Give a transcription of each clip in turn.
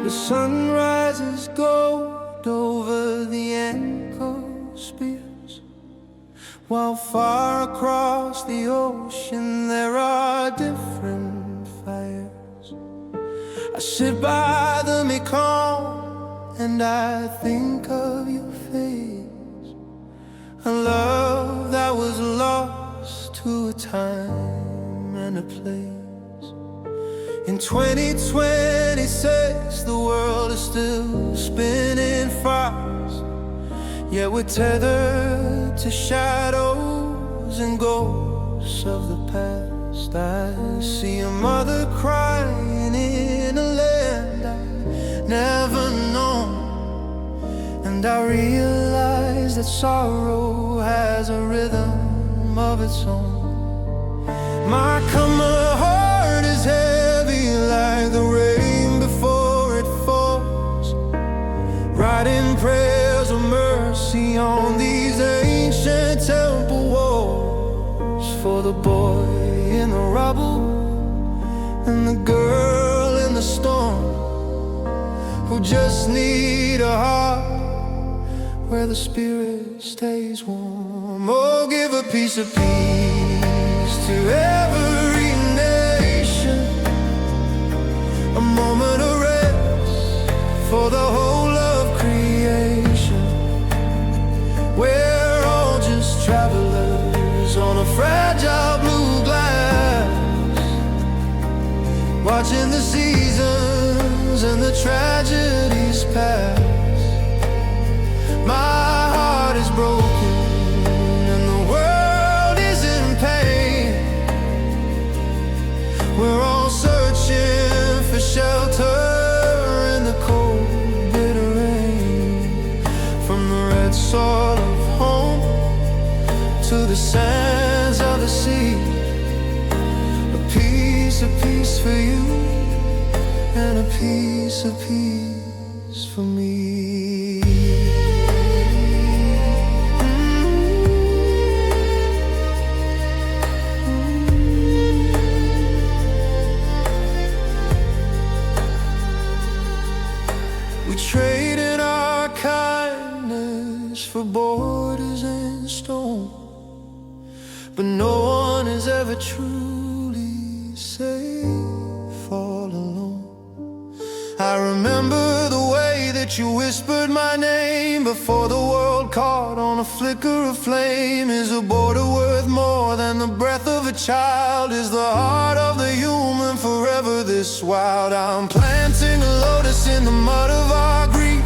The sun rises gold over the ankle spears, while far across the ocean there are different fires. I sit by the Mekong and I think of your face, a love that was lost to a time and a place. In 2026, the world is still spinning fast, yet we're tethered to shadows and ghosts of the past. I see a mother crying in a land I've never known, and I realize that sorrow has a rhythm of its own. My Khmer heart is heavy like the rain before it falls, writing prayers of mercy on these ancient temple walls, for the boy in the rubble and the girl in the storm, who just need a heart where the spirit stays warm. Oh, give a piece of peace to every nation, a moment of rest for the whole of creation. We're all just travelers on a fragile blue glass, watching the seasons and the tragedies pass. My heart is broken and the world is in pain. We're all searching for shelter in the cold, bitter rain, from the red soil of home to the sands of the sea. A piece for you and a piece for me. We traded our kindness for borders and stone, but no one is ever truly safe all alone. I remember the way that you whispered my name before the world caught on a flicker of flame. Is a border worth more than the breath of a child? Is the heart of the human forever this wild? I'm planting a lotus in the mud of our grief,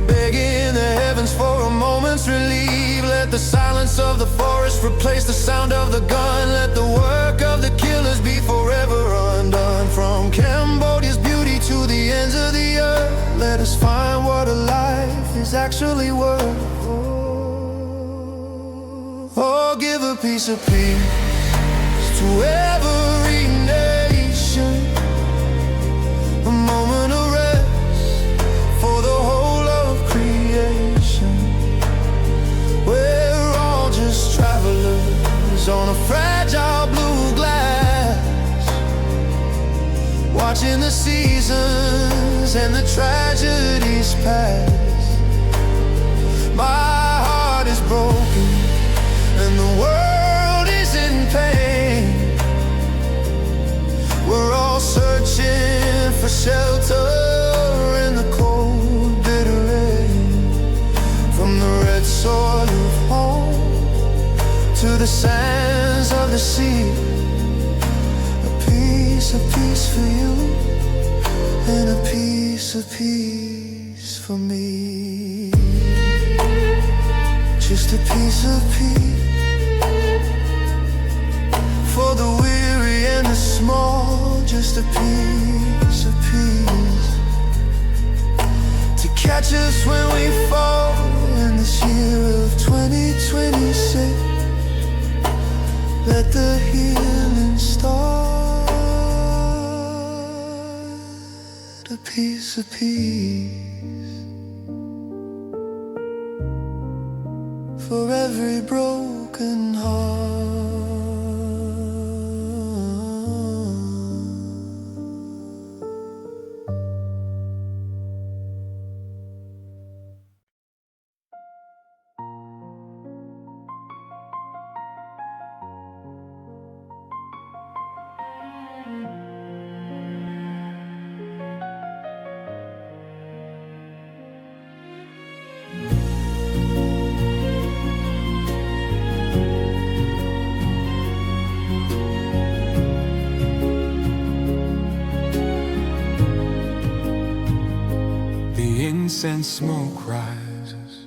begging the heavens for a moment's relief. Let the silence of the forest replace the sound of the gun. Let the work of the killers be forever undone. From Cambodia's beauty to the ends of the earth, let us find what a life is actually worth. Oh, give a piece of peace to every nation, a moment of rest for the whole of creation. We're all just travelers on a fragile blue glass, watching the seasons and the tragedies pass. My heart is broken and the world is in pain. We're all searching for shelter in the cold, bitter rain, from the red soil of home to the sands of the sea. A piece for you and a piece for me. Just a piece of peace for the weary and the small. Just a piece of peace to catch us when we fall in this year of 2026. Let the healing start. A piece for every broken heart. incense smoke rises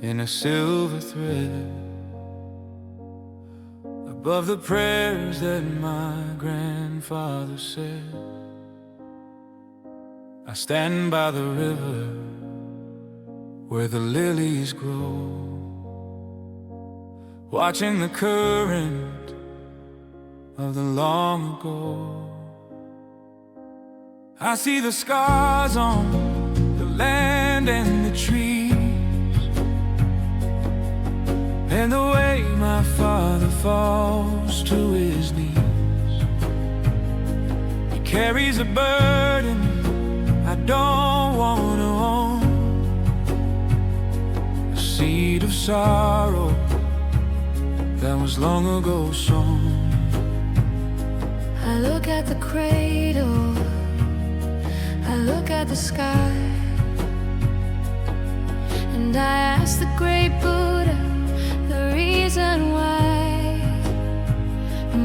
in a silver thread above the prayers that my grandfather said. I stand by the river where the lilies grow, watching the current of the long ago. I see the scars on the land and the trees, and the way my father falls to his knees. He carries a burden I don't want to own, a seed of sorrow that was long ago sown. I look at the cradle, I look at the sky, and I ask the great Buddha the reason why.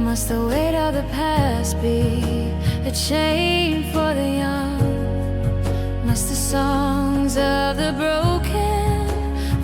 Must the weight of the past be a chain for the young? Must the songs of the broken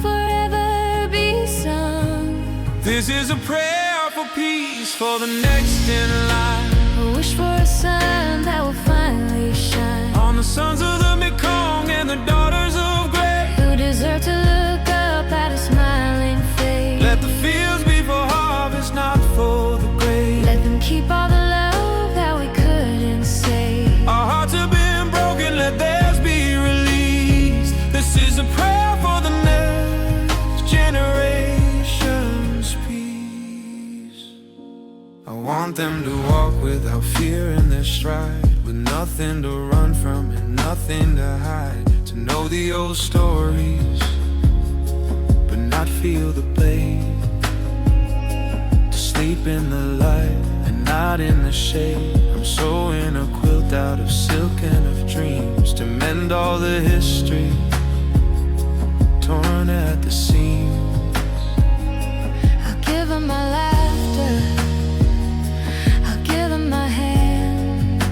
forever be sung? This is a prayer for peace for the next in line, a wish for a sun that will finally shine on the sons of the Mekong and the daughters of Gray, who deserve to look up at a smiling face. Let the fields be for harvest, not for the grave. Let them keep all the love that we couldn't say. Our hearts have been broken, let theirs be released. This is a prayer for the next generation's peace. I want them to walk without fear in their stride, with nothing to run from and nothing to hide. To know the old stories, but not feel the blade. To sleep in the light and not in the shade. I'm sewing a quilt out of silk and of dreams, to mend all the history torn at the seams. I'll give them my laughter, I'll give them my hand,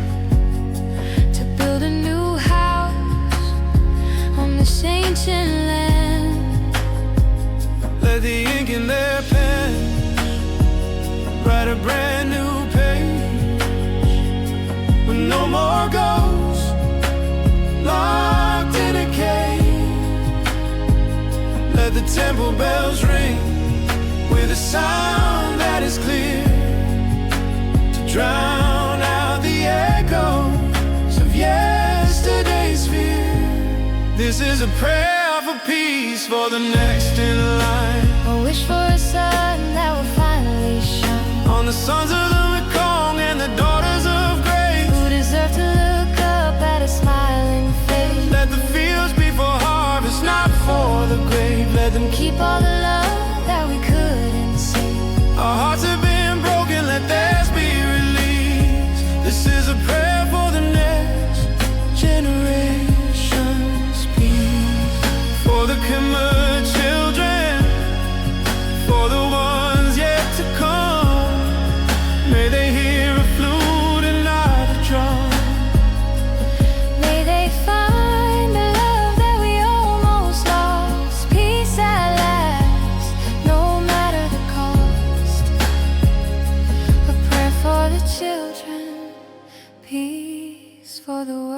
to build a new house on this ancient land. Let the ink in their pen write a brand new page, with no more ghosts locked in a cage. Let the temple bells ring with a sound that is clear, to drown out the echoes of yesterday's fear. This is a prayer for peace for the next in line, a wish for a sun that will finally shine on the sons of the Mekong and the daughters of Grace, who deserve to look up at a smiling face. Let the fields be for harvest, not for the grave. Let them Keep all the love that we couldn't say. Our hearts have been broken, let theirs be released. This is a prayer for the next generation's peace. For the Khmer children, for the ones yet to come. May they hear a flute and not a drum. May they find the love that we almost lost. Peace at last, no matter the cost. A prayer for the children, peace for the world.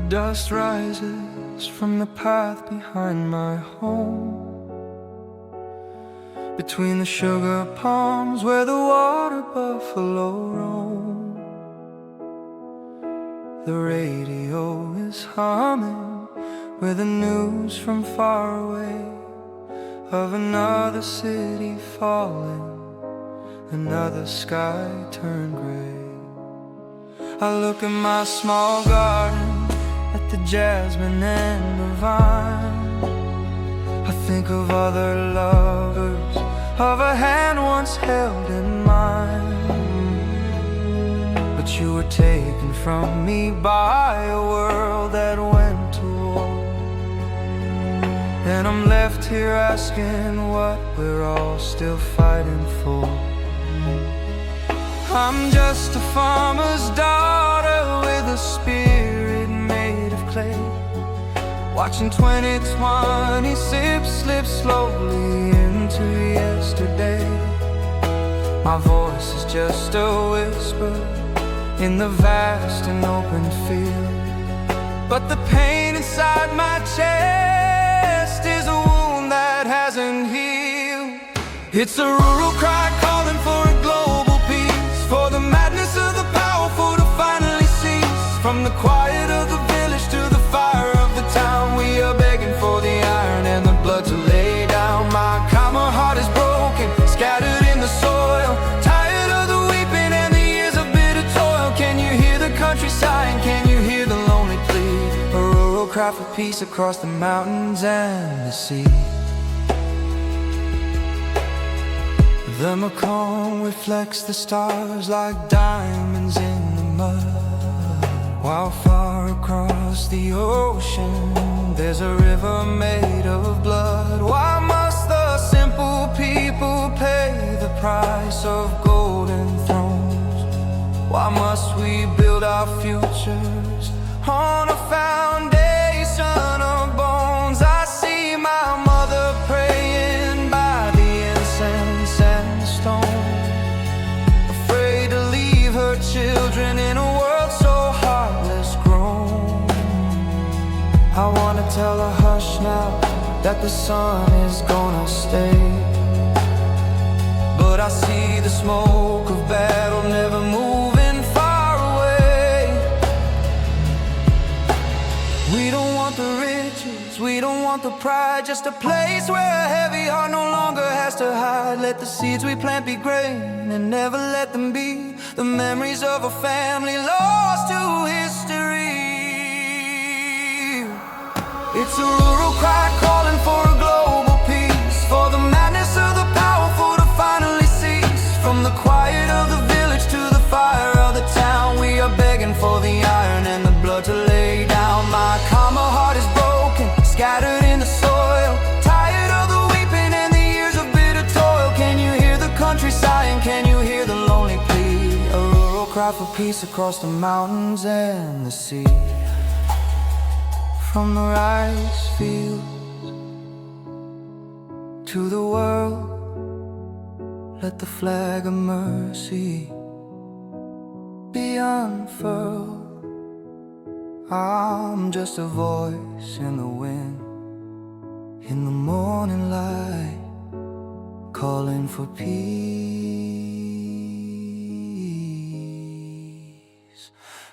Dust rises from the path behind my home, between the sugar palms where the water buffalo roam. The radio is humming with the news from far away of another city falling, another sky turned gray. I look at my small garden, at the jasmine and the vine. I think of other lovers, of a hand once held in mine. But you were taken from me by a world that went to war, and I'm left here asking what we're all still fighting for. I'm just a farmer's daughter with a spirit made of clay, watching 2020 slip slowly into yesterday. My voice is just a whisper in the vast and open field, but the pain inside my chest is a wound that hasn't healed. It's a rural cry calling for a global peace, for the madness of the powerful to finally cease. From the quiet of the village to the fire of the town, we are begging for the iron and the blood to lay down. My calmer heart is broken, scattered in the soil, tired of the weeping and the years of bitter toil. Can you hear the country sighing? Can you hear the lonely plea? A rural cry for peace across the mountains and the sea. The Mekong reflects the stars like diamonds in the mud, while far across the ocean there's a river made of blood. Why must the simple people pay the price of golden thrones? Why must we build our futures on a foundation of bones? I see my mother praying by the incense and the stone, afraid to leave her children in a world so heartless grown. I wanna tell her hush now, that the sun is gonna stay, but I see the smoke of battle never moving far away. We don't want the riches, we don't want the pride, just a place where a heavy heart no longer has to hide. Let the seeds we plant be grain and never let them be the memories of a family lost to history. It's a rural cry calling for a global peace, for the madness of the powerful to finally cease. From the quiet of the village to the fire of the town, we are begging for the iron and the blood to lay down. My calmer heart is broken, scattered in the soil, tired of the weeping and the years of bitter toil. Can you hear the country sighing? Can you hear the lonely plea? A rural cry for peace across the mountains and the sea. From the rice fields to the world, let the flag of mercy be unfurled. I'm just a voice in the wind, in the morning light, calling for peace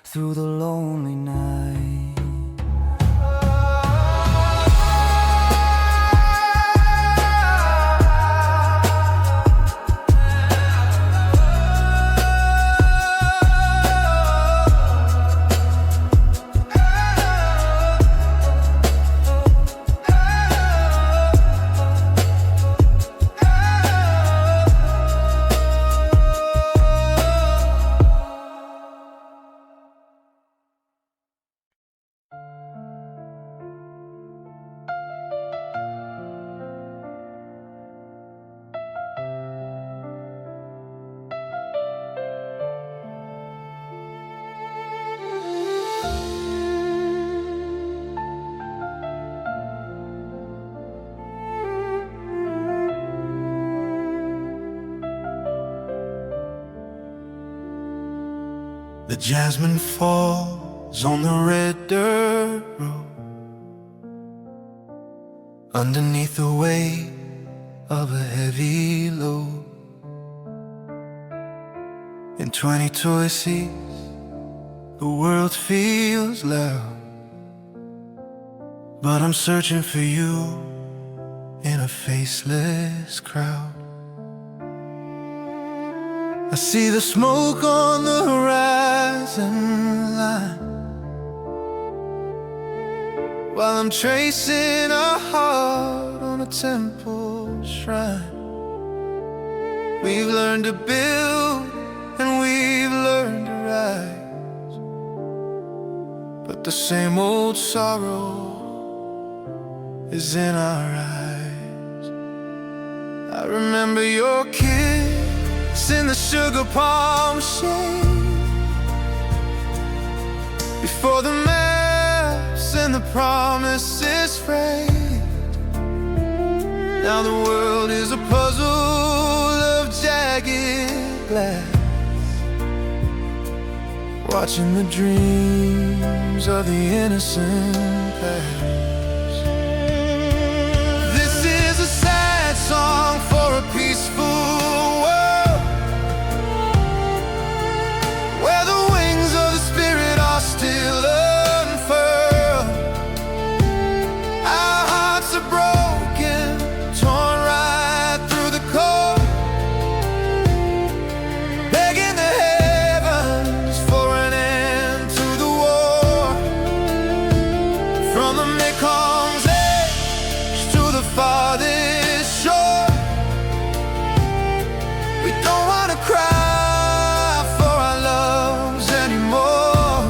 through the lonely night. The jasmine falls on the red dirt road, underneath the weight of a heavy load. In 22 it sees The world feels loud, but I'm searching for you in a faceless crowd. I see the smoke on the horizon line, while I'm tracing a heart on a temple shrine. We've learned to build and we've learned to rise, but the same old sorrow is in our eyes. I remember your kiss in the sugar palm shade, before the maps and the promises fade. Now the world is a puzzle of jagged glass, watching the dreams of the innocent pass. This is a sad song for a peaceful world, where the wings of the spirit are still unfurled. Our hearts are broken, torn right through the core, begging the heavens for an end to the war. From the Mekong's edge to the farthest shore, we don't want to cry for our loves anymore.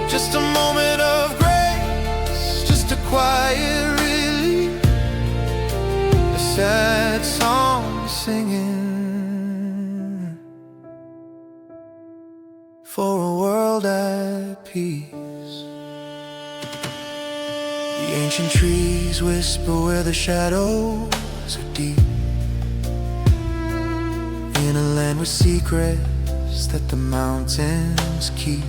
Just a moment of grace, just a quiet relief, a sad song singing for a world at peace. The ancient trees whisper where the shadows are deep, in a land with secrets that the mountains keep.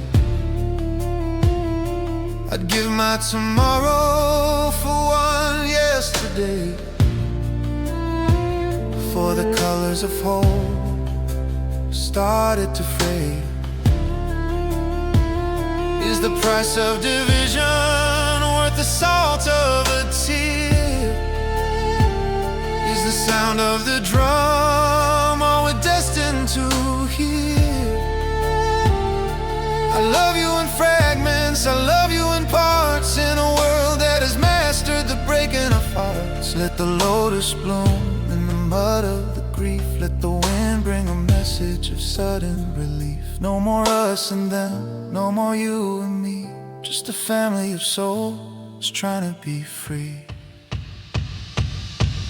I'd give my tomorrow for one yesterday, before the colors of hope started to fade. Is the price of division worth the salt of a tear? Is the sound of the drum all we're destined to hear? I love you in fragments, I love you in parts, in a world that has mastered the breaking of hearts. Let the lotus bloom in the mud of the grief, let the wind bring a message of sudden relief. No more us and them, no more you and me, just a family of souls trying to be free.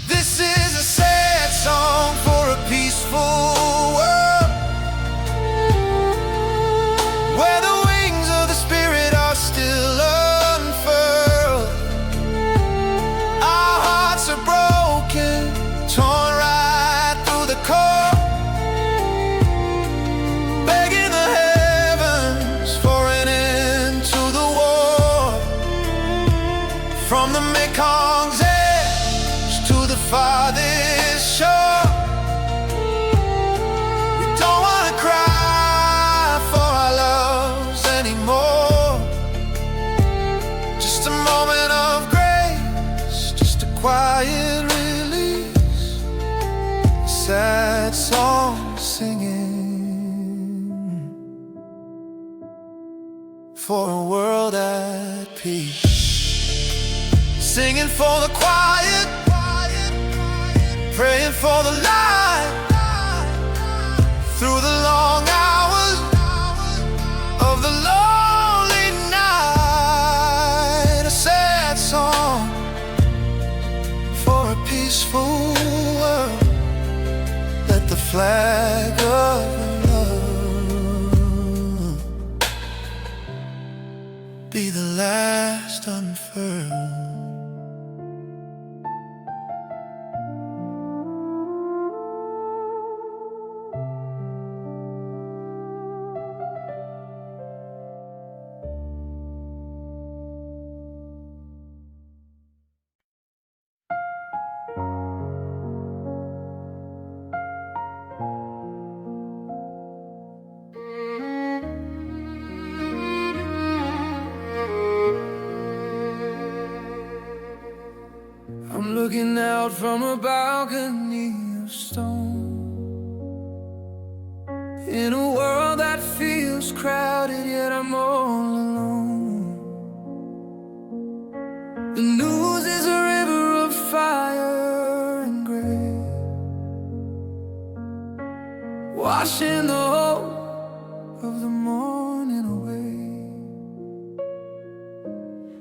This is a sad song for a peaceful world, where the wings of the spirit are still unfurled. Our hearts are broken, torn right through the core, begging the heavens for an end to the war. From the Mekong's edge to the farthest shore, we don't want to cry for our loves anymore. Just a moment of grace, just a quiet release, a sad song singing for a world at peace. Singing for the quiet, praying for the light, through the long hours of the lonely night. A sad song for a peaceful world. Let the flag of love be the last unfurled. looking out from a balcony of stone. In a world that feels crowded, yet I'm all alone. The news is a river of fire and gray, washing the hope of the morning away.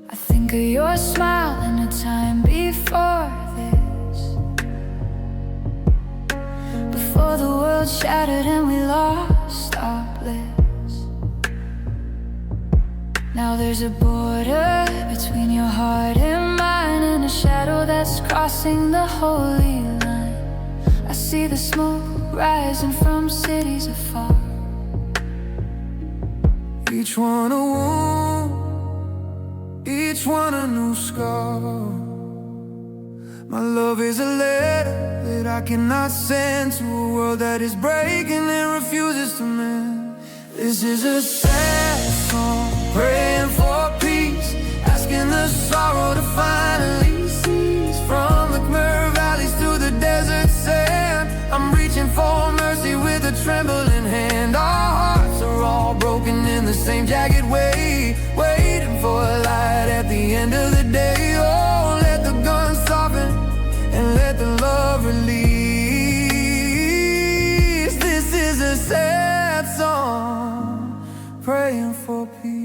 I think of your smile and a time before this, before the world shattered and we lost our bliss. Now there's a border between your heart and mine, and a shadow that's crossing the holy line. I see the smoke rising from cities afar, Each one a wound, each one a new scar. My love is a letter that I cannot send to a world that is breaking and refuses to mend. This is a sad song, praying for peace, asking the sorrow to finally cease. From the Khmer valleys to the desert sand, I'm reaching for mercy with a trembling hand. Our hearts are all broken in the same jagged way, waiting for a light at the end of the day. Oh, let the guns soften and let the love release. This is a sad song, praying for peace.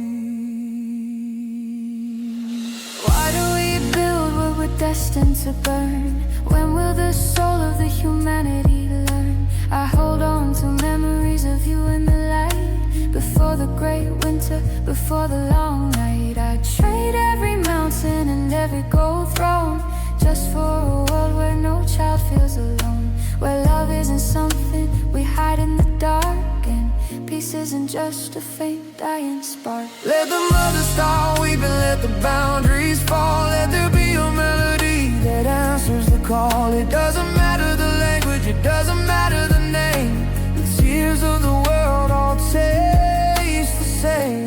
why do we build what we're destined to burn? When will the soul of the humanity learn? I hold on to memories of you in the light, before the great winter, before the long night. I'd trade every mountain and every gold throne, just for a world where no child feels alone, where love isn't something we hide in the dark, and peace isn't just a faint dying spark. Let the mother start weeping, let the boundaries fall. Let there be a melody that answers the call. It doesn't matter the language, it doesn't matter the name. The tears of the world all taste the same.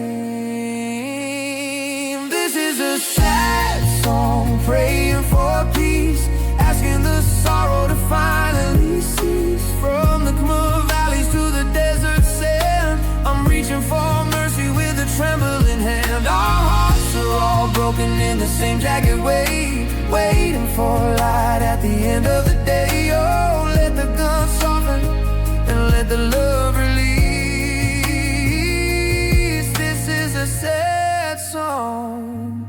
This is a sad song, praying for peace, asking the sorrow to finally cease. From the Khmer valleys to the desert sand, I'm reaching for mercy with a trembling hand. Our hearts are all broken in the same jagged way, waiting for a light at the end of the day. Oh, let the guns soften and let the love release. This is a sad song,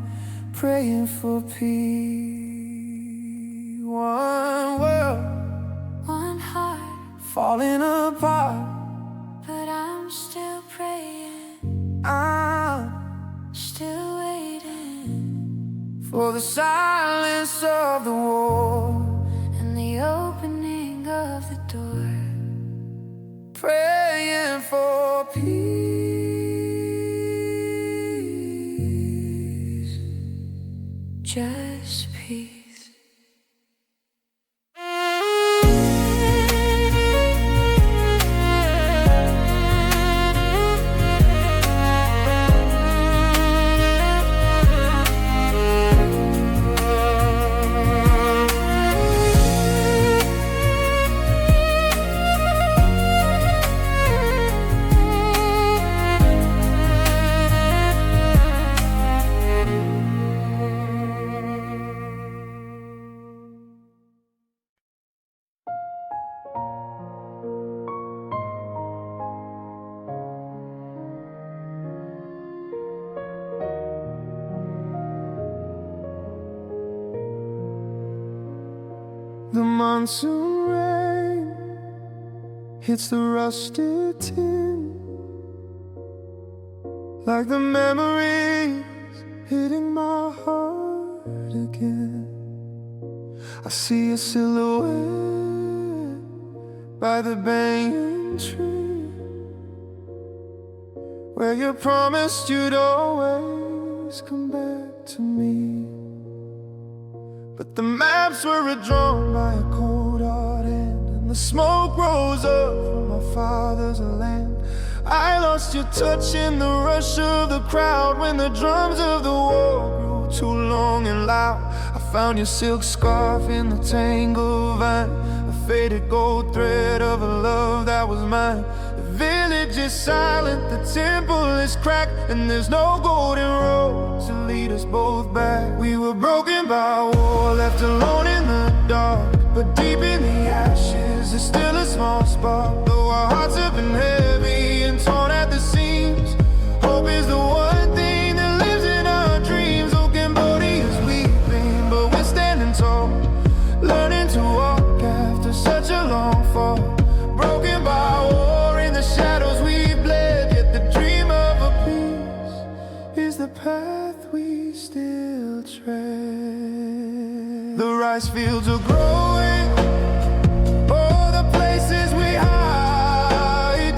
praying for peace. One world, One heart, falling apart, but I'm still praying, I'm still waiting for the silence of the war, and the opening of the door. praying for peace. Just peace. The monsoon rain hits the rusted tin, like the memories hitting my heart again. I see a silhouette by the banyan tree, where you promised you'd always come back to me. But the maps were redrawn by a cold hard hand, and the smoke rose up from my father's land. I lost your touch in the rush of the crowd, when the drums of the war grew too long and loud. I found your silk scarf in the tangled vine, a faded gold thread of a love that was mine. The village is silent, the temple is cracked, and there's no golden road to lead us both back. We were broken by war, left alone in the dark, but deep in the ashes there's still a small spark. Though our hearts have been heavy and torn at the seams, hope is the one thing that lives in our dreams. Oh, Cambodia's weeping, but we're standing tall, learning to walk after such a long fall. Broken by war, in the shadows we bled, yet the dream of a peace is the path we still tread. The rice fields are growing, oh, the places we hide,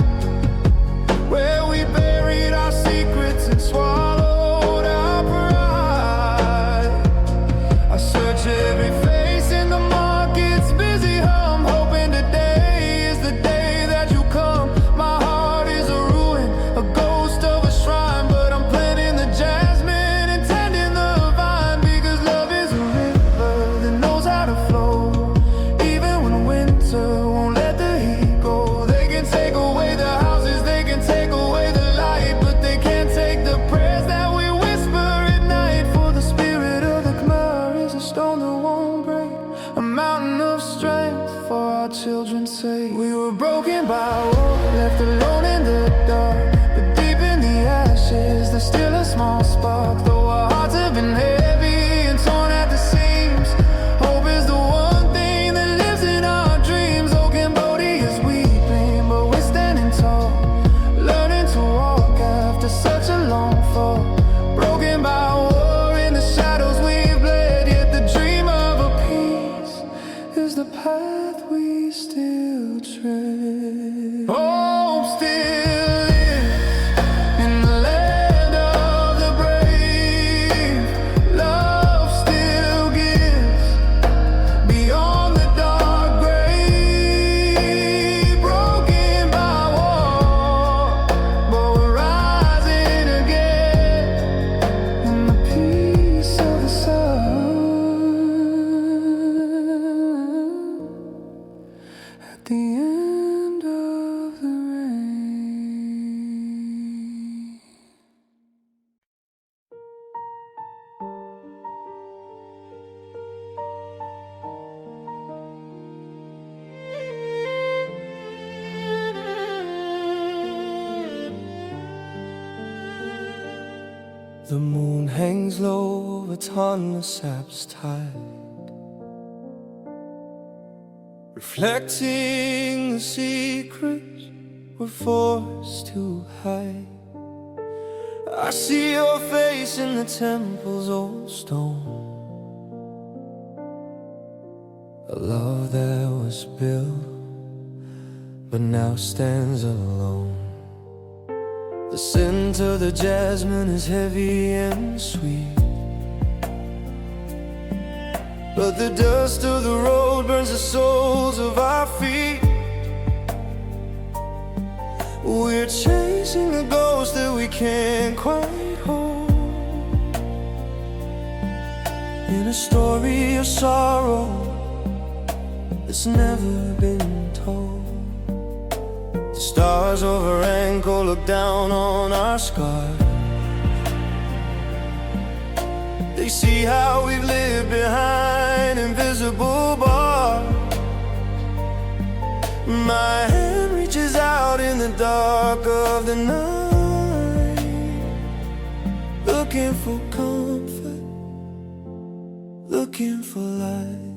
where we buried our secrets and swallowed our pride. I search every face in the market's busy hum, hoping today is the day that you come. My heart is a ruin, a ghost of a shrine, but I'm planting the jasmine and tending the vine, because love is a river that knows how to flow, even when winter won't let the heat go. They can take away the houses, they can take away the light, but they can't take the prayers that we whisper at night. For the spirit of the Khmer is a stone that won't break, a mountain of strength for our children's sake. We were broken by war, left alone in the dark, but deep in the ashes there's still a small spark. Though our hearts have been heavy and torn at the seams, hope is the one thing that lives in our dreams. Oh, Cambodia's weeping, but we're standing tall, learning to walk after such a long fall. Broken by war, in the shadows we've bled, yet the dream of a peace is the path we still tread. Hope still lives in the land of the brave. Love still gives beyond the dark grave. Broken by war, but we're rising again in the peace of the sun. At the end of the rain. The moon hangs low over Tonle Sap's tide, reflecting the secrets we're forced to hide. I see your face in the temple's old stone, a love that was built but now stands alone. The scent of the jasmine is heavy and sweet, but the dust of the road burns the soles of our feet. We're chasing a ghost that we can't quite hold, in a story of sorrow that's never been told. The stars over ankle look down on our scars. They see how we've lived behind invisible bars. My hand reaches out in the dark of the night, looking for comfort, looking for light.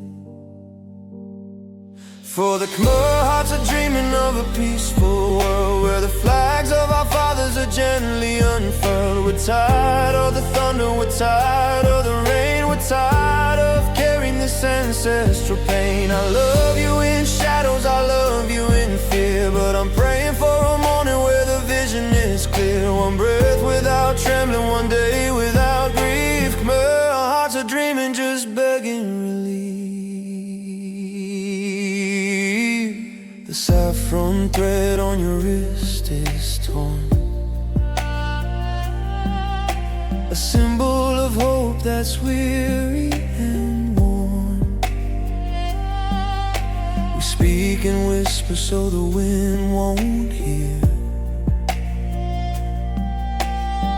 For the Khmer hearts are dreaming of a peaceful world, where the flags of our fathers are gently unfurled. We're tired of the thunder, we're tired of the rain, we're tired of carrying this ancestral pain. I love you in shadows, I love you in fear, but I'm praying for a morning where the vision is clear. One breath without trembling, one day without grief. Khmer hearts are dreaming, just begging relief. The saffron thread on your wrist is torn, a symbol of hope that's weary and can whisper so the wind won't hear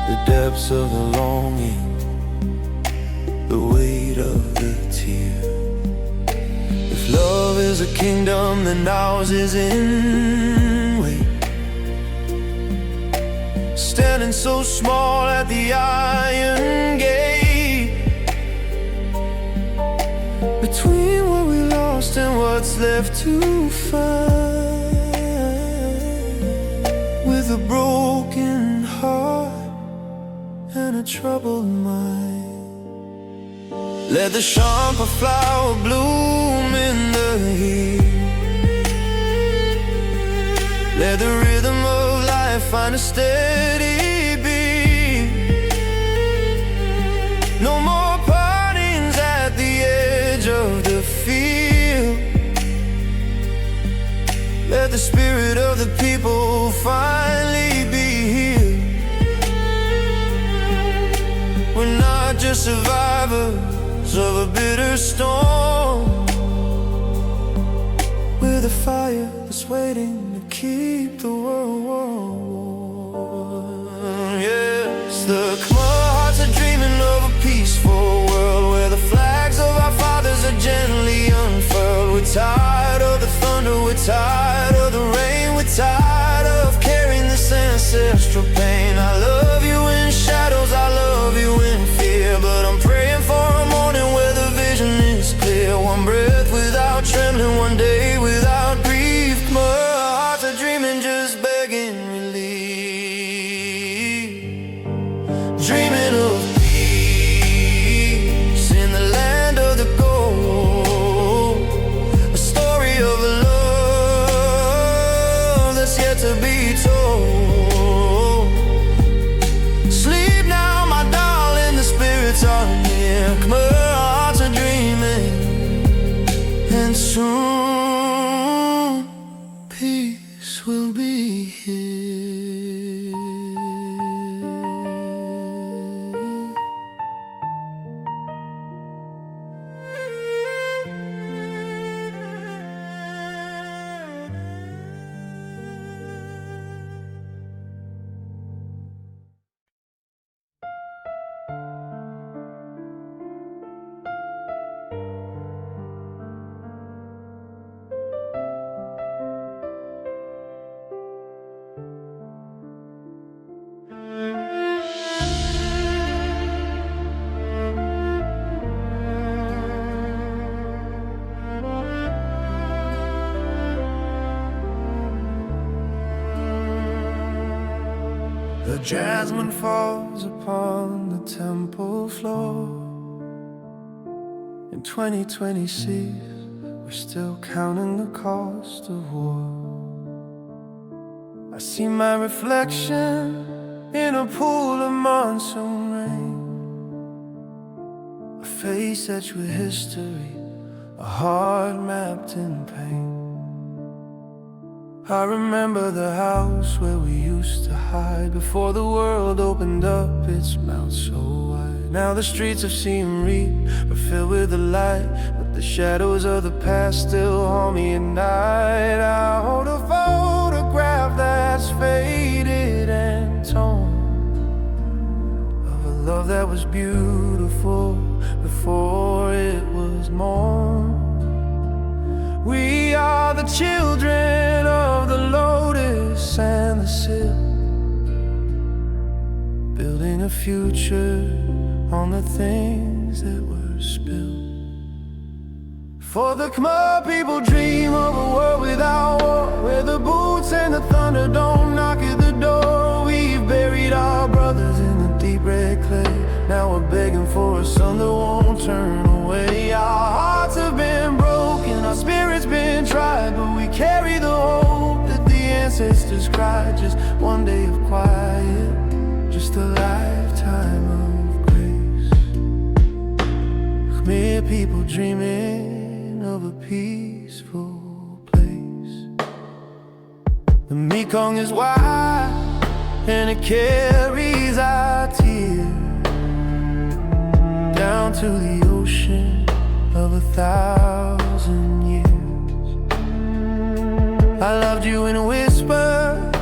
the depths of the longing, the weight of the tear. If love is a kingdom, then ours is in wait, standing so small at the iron gate, between what we lost and what's left to find. With a broken heart and a troubled mind, let the champa flower bloom in the heat, let the rhythm of life find a steady beat. No more partings at the edge of the field, let the spirit of the people finally be healed. We're not just survivors of a bitter storm, we're the fire that's waiting to keep the world warm. Yes, the Khmer hearts are dreaming of a peaceful world where the flags of our fathers are gently unfurled. We're tired of the thunder, we're tired of the rain, we're tired of carrying this ancestral pain. I love you in shadows, I love you in fear, but I'm praying for a morning where the vision is clear. One breath without trembling, one day without grief. Khmer hearts are dreaming, just begging relief, dreaming of peace in the land of the gold, a story of a love that's yet to be told. Sleep now, my darling, the spirits are near. Khmer hearts are dreaming, and soon peace will be here. The jasmine falls upon the temple floor. In 2026, we're still counting the cost of war. I see my reflection in a pool of monsoon rain, a face etched with history, a heart mapped in pain. I remember the house where we used to hide before the world opened up its mouth so wide. Now the streets have seen reap, but filled with the light, but the shadows of the past still haunt me at night. I hold a photograph that's faded and torn, of a love that was beautiful before it was born. We are the children of the lotus and the sill, building a future on the things that were spilled. For the Khmer people dream of a world without war, where the boots and the thunder don't knock at the door. We've buried our brothers in the deep red clay, now we're begging for a sun that won't turn away. Our hearts have been broken, our spirits been tried, but we carry the hope that the ancestors cried. Just one day of quiet, just a lifetime of grace. Khmer people dreaming of a peaceful place. The Mekong is wide and it carries our tears down to the ocean of 1,000 years. I loved you in whispers,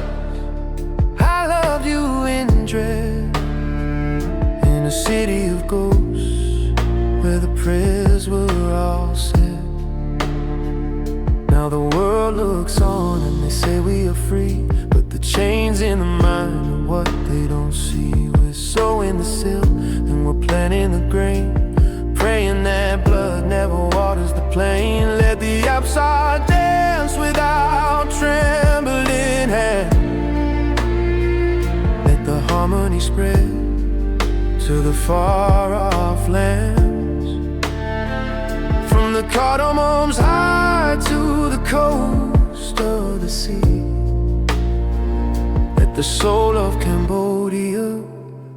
I loved you in dread. In a city of ghosts, where the prayers were all said. Now the world looks on and they say we are free, but the chains in the mind are what they don't see. We're sowing the silt and we're planting the grain, praying that blood never waters the plain. Let the upside dance without trembling hand. Let the harmony spread to the far-off lands. From the cardamoms high to the coast of the sea. Let the soul of Cambodia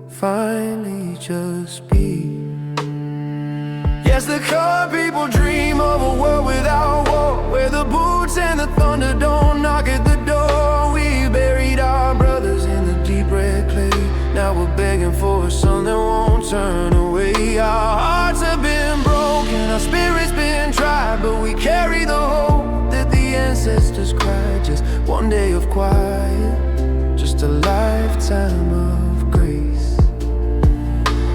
finally just be. Yes, the Khmer people dream of a world without war, where the boots and the thunder don't knock at the door. We buried our brothers in the deep red clay. Now we're begging for a sun that won't turn away. Our hearts have been broken, our spirits been tried, but we carry the hope that the ancestors cried. Just one day of quiet, just a lifetime of grace.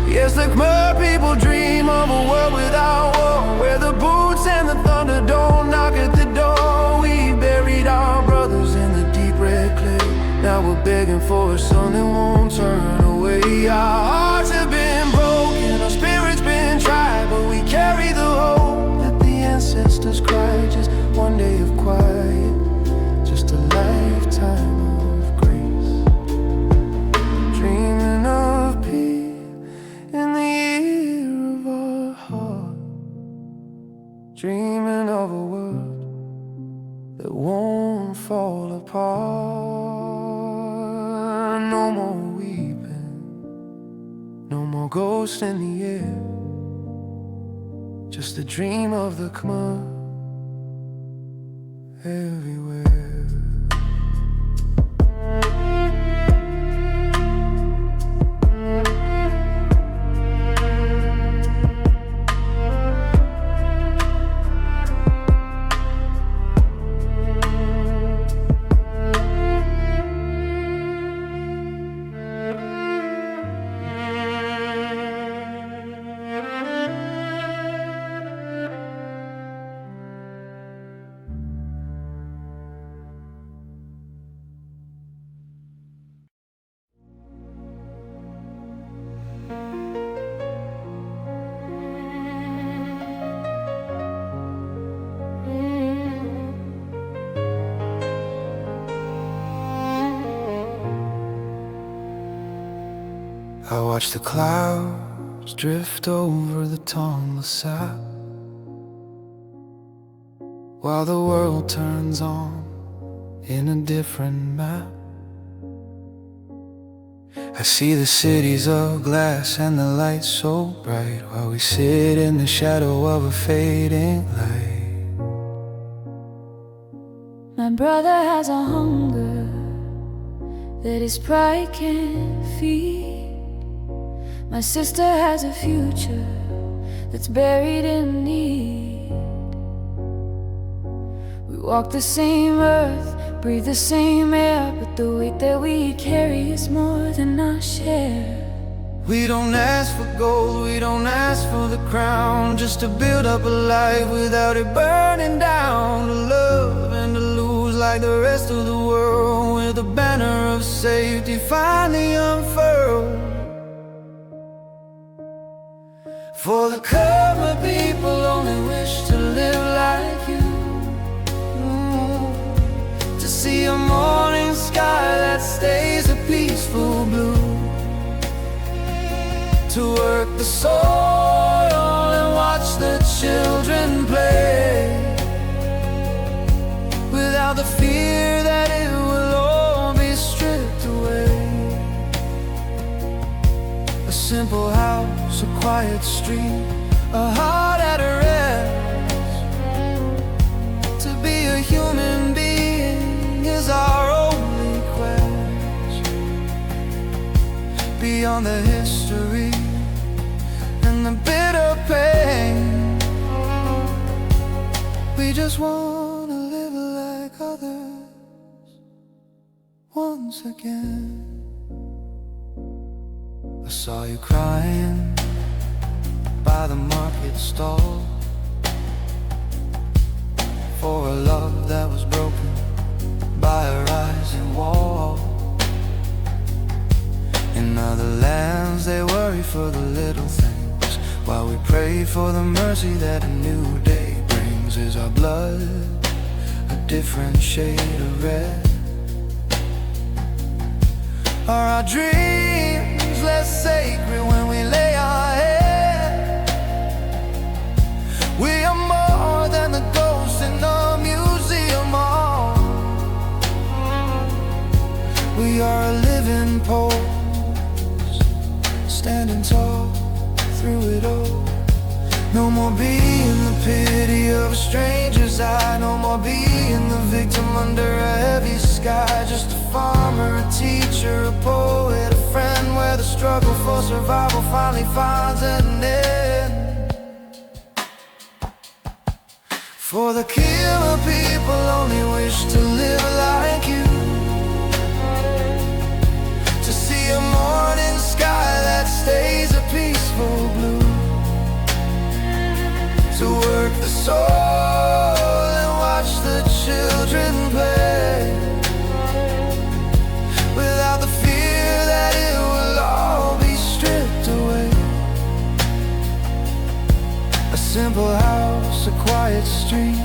Yes, the Khmer people dream of a world without war, where the boots and the thunder don't knock at the door. We buried our brothers in the deep red clay. Now we're begging for a sun that won't turn away. Our hearts have been broken, our spirits been tried, but we carry the hope that the ancestors cried. Just one day of quiet, just a lifetime of grace. Dreaming of peace in the year of our heart, dreaming of a world that won't fall apart. No more weeping, no more ghosts in the air, just a dream of the Khmer everywhere. I watch the clouds drift over the tongueless sap, while the world turns on in a different map. I see the cities of glass and the lights so bright, while we sit in the shadow of a fading light. My brother has a hunger that his pride can't feed. My sister has a future that's buried in need. We walk the same earth, breathe the same air, but the weight that we carry is more than our share. We don't ask for gold, we don't ask for the crown, just to build up a life without it burning down. To love and to lose like the rest of the world, with a banner of safety finally unfurled. For the Khmer people only wish to live like you, to see a morning sky that stays a peaceful blue, to work the soil and watch the children play, without the fear that it will all be stripped away. A simple house, a quiet street, a heart at rest. To be a human being is our only quest. Beyond the history and the bitter pain, we just wanna live like others. once again. I saw you crying by the market stall for a love that was broken by a rising wall. In other lands they worry for the little things, while we pray for the mercy that a new day brings. Is our blood a different shade of red? Are our dreams less sacred when we lay our head? We are more than the ghosts in the museum hall. We are a living pose, standing tall through it all. No more being the pity of a stranger's eye, no more being the victim under a heavy sky. Just a farmer, a teacher, a poet, a friend, where the struggle for survival finally finds an end. For the killer people only wish to live like you, to see a morning sky that stays a peaceful blue, to work the soul and watch the children play, without the fear that it will all be stripped away. A simple house, a quiet street,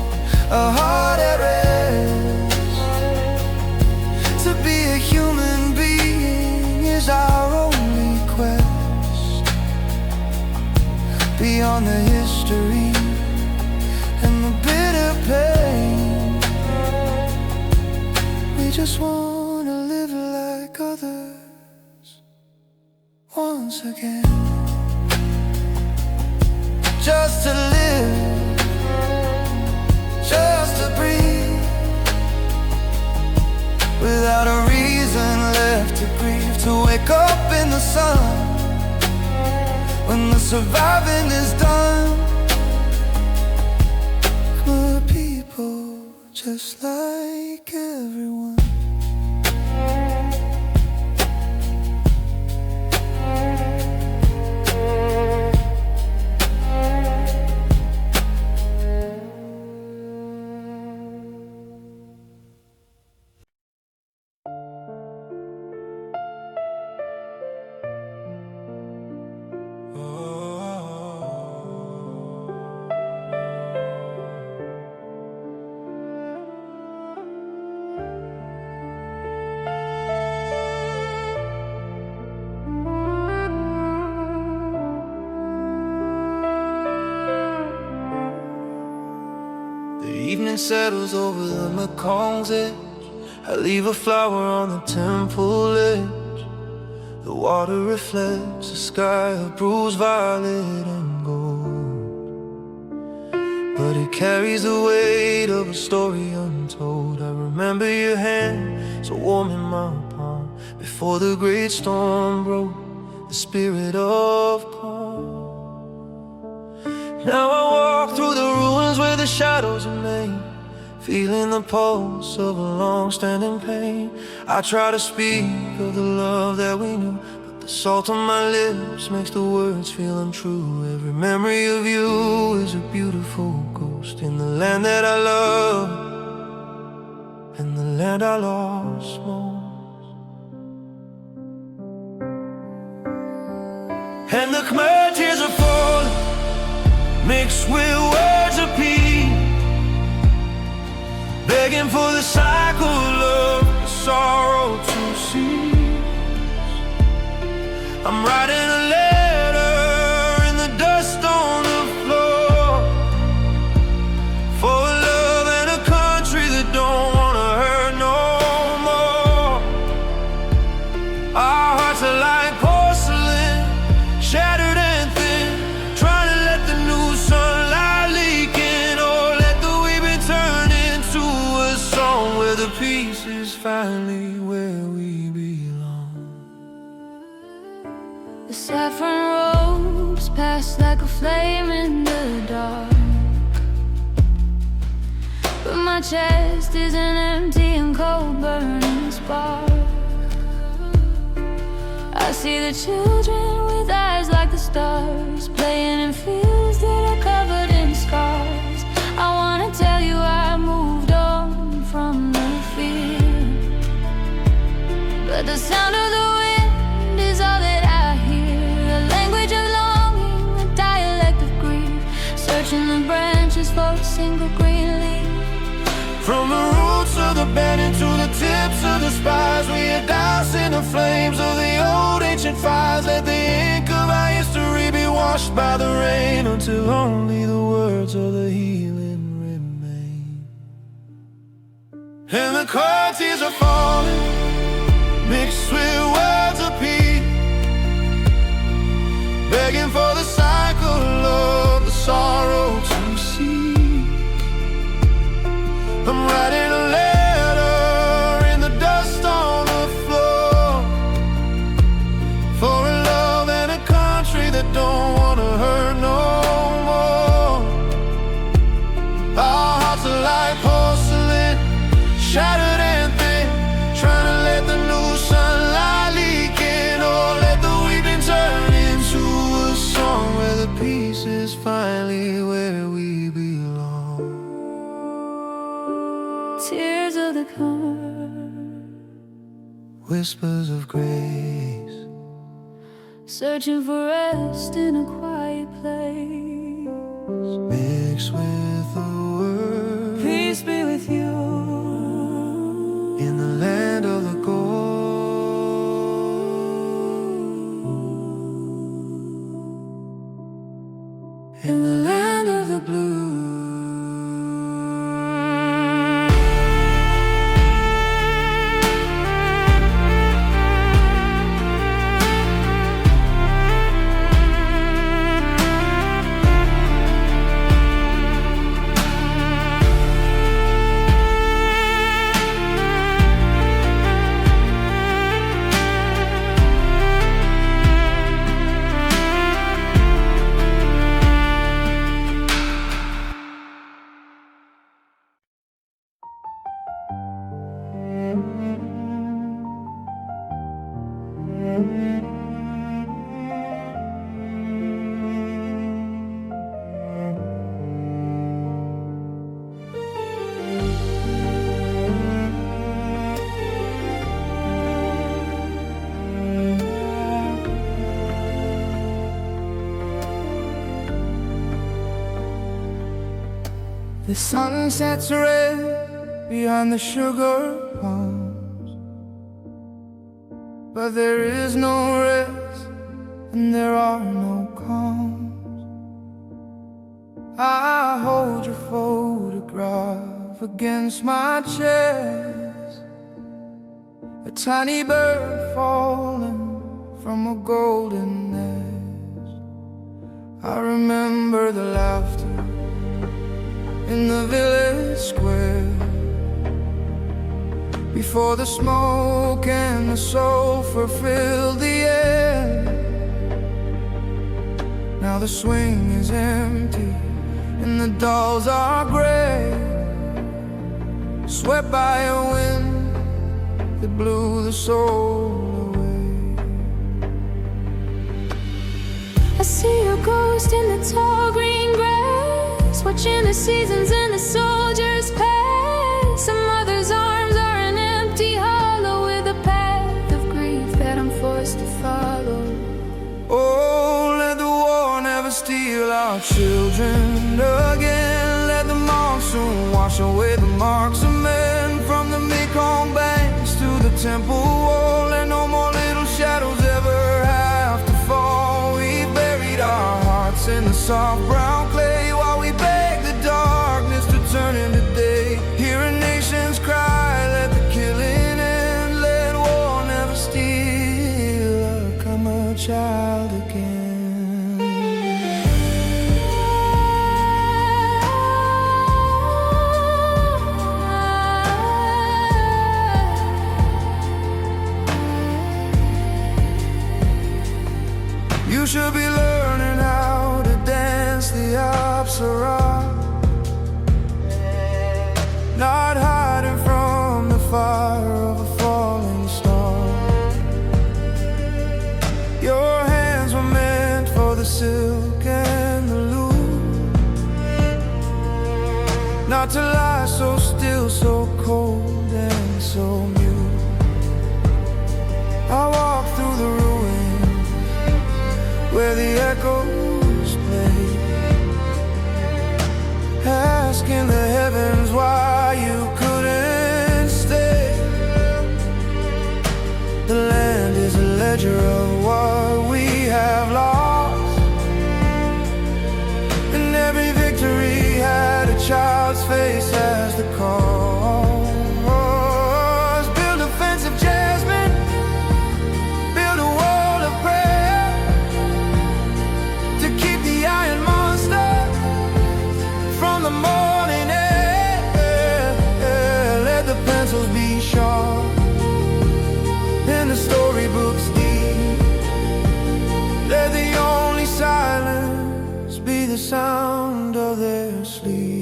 a heart at rest. To be a human being is our only quest. Beyond the history and the bitter pain, we just wanna live like others once again. Just to live, just to breathe, without a reason left to grieve. To wake up in the sun when the surviving is done. We're people just like everyone. The evening settles over the Mekong's edge. I leave a flower on the temple ledge. The water reflects the sky, a bruised violet and gold, but it carries the weight of a story untold. I remember your hand so warm in my palm before the great storm broke, the spirit of calm. Now I walk through the ruins where the shadows remain, feeling the pulse of a long-standing pain. I try to speak of the love that we knew, but the salt on my lips makes the words feel untrue. Every memory of you is a beautiful ghost in the land that I love and the land I lost most. And the Khmer tears are falling, mixed with words of peace, begging for the cycle of the sorrow to cease. I'm writing a letter in the dust on the floor, for a love and a country that don't wanna hurt no more. Our hearts are like porcelain, shattered and thin, trying to let the new sunlight leak in. Oh, let the weeping turn into a song where the peace is finally where we belong. The saffron rose past like a flame in the dark, but my chest is an empty and cold burning spark. I see the children with eyes like the stars, playing in fields that are covered in scars. I wanna tell you I moved on from the fear, but the sound of the wind is all that I hear. The language of longing, the dialect of grief, searching the branches for a single green leaf. From the roots of the bending to the tips of the spires, we are doused in the flames of the old ancient fires. Let the ink of our history be washed by the rain, until only the words of the healing remain. And the quiet tears are falling, mixed with words of peace, begging for the cycle of the sorrow to cease. I'm writing a letter in the dust on the floor, for a love and a country that don't wanna hurt no more. Our hearts are like porcelain, shattered and thin, trying to let the new sunlight leak in, or let the weeping turn into a song where the peace is finally where we belong. Tears of the calm, Whispers of grace, searching for rest in a quiet place. mixed with the word, Peace be with you. in the land of the gold. In the land of the blue. The sun sets red behind the sugar palms, but there is no rest and there are no calms. I hold your photograph against my chest, a tiny bird falling from a golden nest. I remember the laughter in the village square, before the smoke and the sulfur filled the air. Now the swing is empty and the dolls are gray, swept by a wind that blew the soul away. I see your ghost in the tall green grass, watching the seasons and the soldiers pass. Some mother's arms are an empty hollow, with a path of grief that I'm forced to follow. Oh, let the war never steal our children again. Let the monsoon wash away the marks of men, from the Mekong banks to the temple wall. Let no more little shadows ever have to fall. We buried our hearts in the soft brown clay, while we beg the darkness to turn into day. Hearing nations cry, let the killing end. Let war never steal a Khmer child again. You should be learning how to dance the Apsara, not hiding from the fire of a falling star. not to lie, so still, so cold and so mute. I walk through the ruins where the echoes play, asking the heavens why you couldn't stay. The land is a ledger of what we have lost, and every victory had a child's face as the cause. Build a fence of jasmine, build a wall of prayer to keep the iron monster from the morning air. Let the pencils be sharp and the storybooks deep. Let the only silence be the sound of their sleep.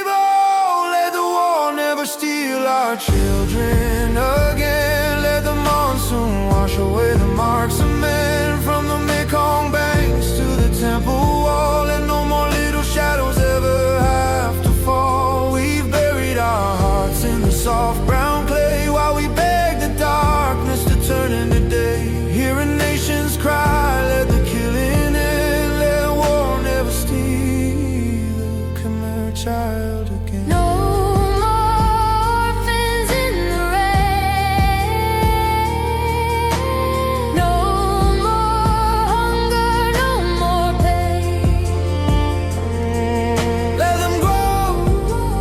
Oh, let the war never steal our children again. Let the monsoon wash away the marks of men, from the Mekong banks to the temple wall. And no more little shadows ever have to fall. We've buried our hearts in the soft brown clay while we beg the darkness to turn into day. Hearing nations cry, let the killing end. Let war never steal the Khmer child again. No more orphans in the rain. No more hunger, no more pain. Let them grow,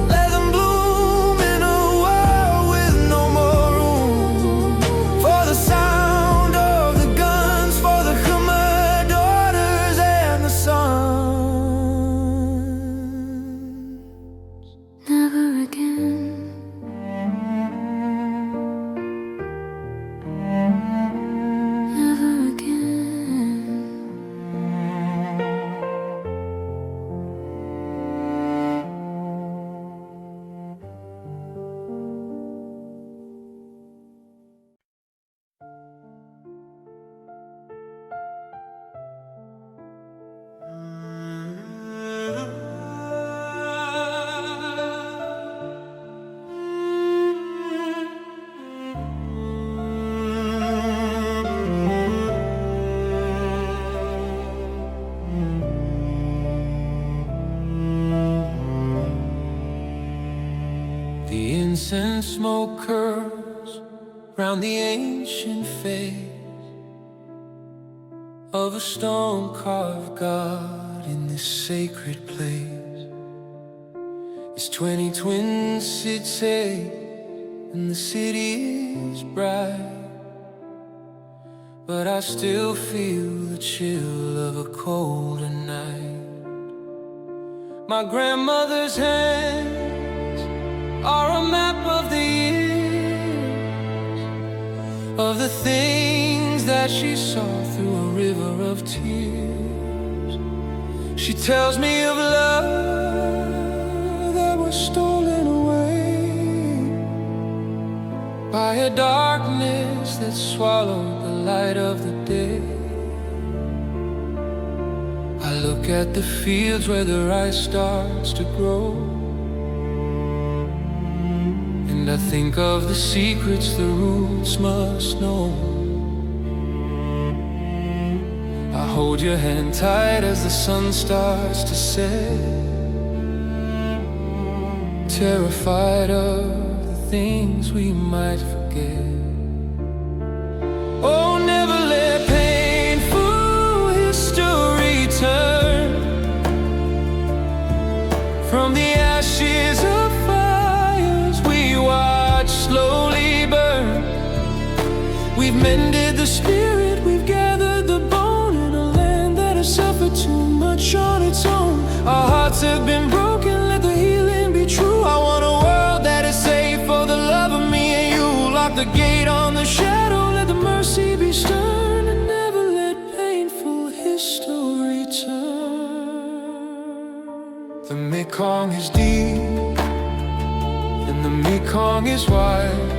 let them bloom in a world with no more room for the sound of the guns, for the Khmer daughters and the sons. Never again. Never again. The incense smoke curls round the ancient face of a stone-carved God in this sacred place. Its 20 twins sit safe, and the city is bright, but I still feel the chill of a colder night. My grandmother's hands are a map of the years, of the things that she saw through a river of tears. She tells me of love that was stolen away by a darkness that swallowed the light of the day. I look at the fields where the rice starts to grow, and I think of the secrets the roots must know. I hold your hand tight as the sun starts to set, terrified of the things we might forget. Oh, never let painful history turn from the ashes of fires we watch slowly burn. We've mended the spirit, we've gathered the bone in a land that has suffered too much on its own. Our hearts have been broken, let the healing be true. I want a world that is safe for the love of me and you. Lock the gate on the shadow, let the mercy be stern, and never let painful history turn. The Mekong is deep and the Mekong is wide,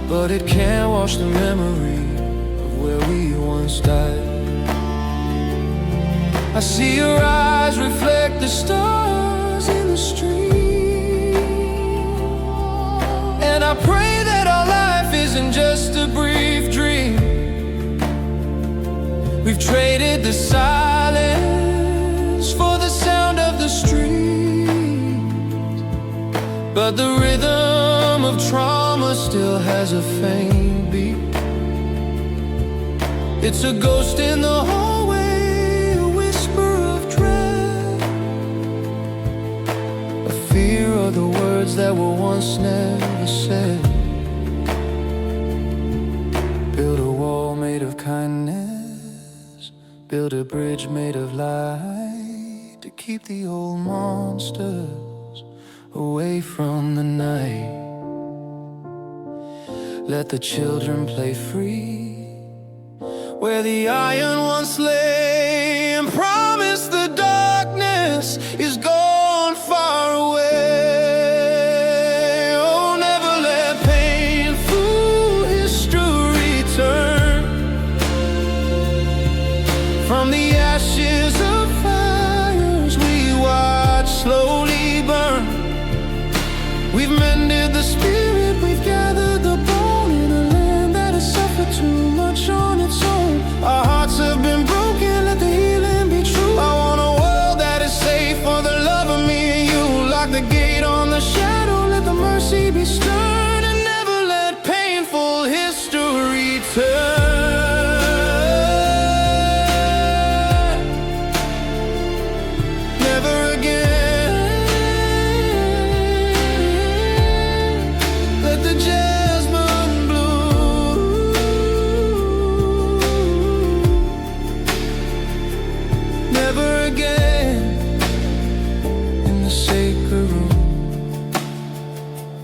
but it can't wash the memory of where we once died. I see your eyes reflect the stars in the street, and I pray that our life isn't just a brief dream. We've traded the silence for the sound of the street, but the rhythm of trauma still has a faint beat. It's a ghost in the hallway, a whisper of dread, a fear of the words that were once never said. Build a wall made of kindness, build a bridge made of light, to keep the old monsters away from the night. Let the children play free where the iron once lay, and promise the darkness is gone far away. Oh, never let painful history turn from the ashes of fires we watch slowly burn. We've mended the spirit, we've gathered the bone in a land that has suffered too much on its own. Our hearts have been broken, let the healing be true. I want a world that is safe for the love of me and you. Lock the gate on the shadow, let the mercy be stern, and never let painful history turn. Never again. Let the jasmine bloom. Never again. In the sacred room,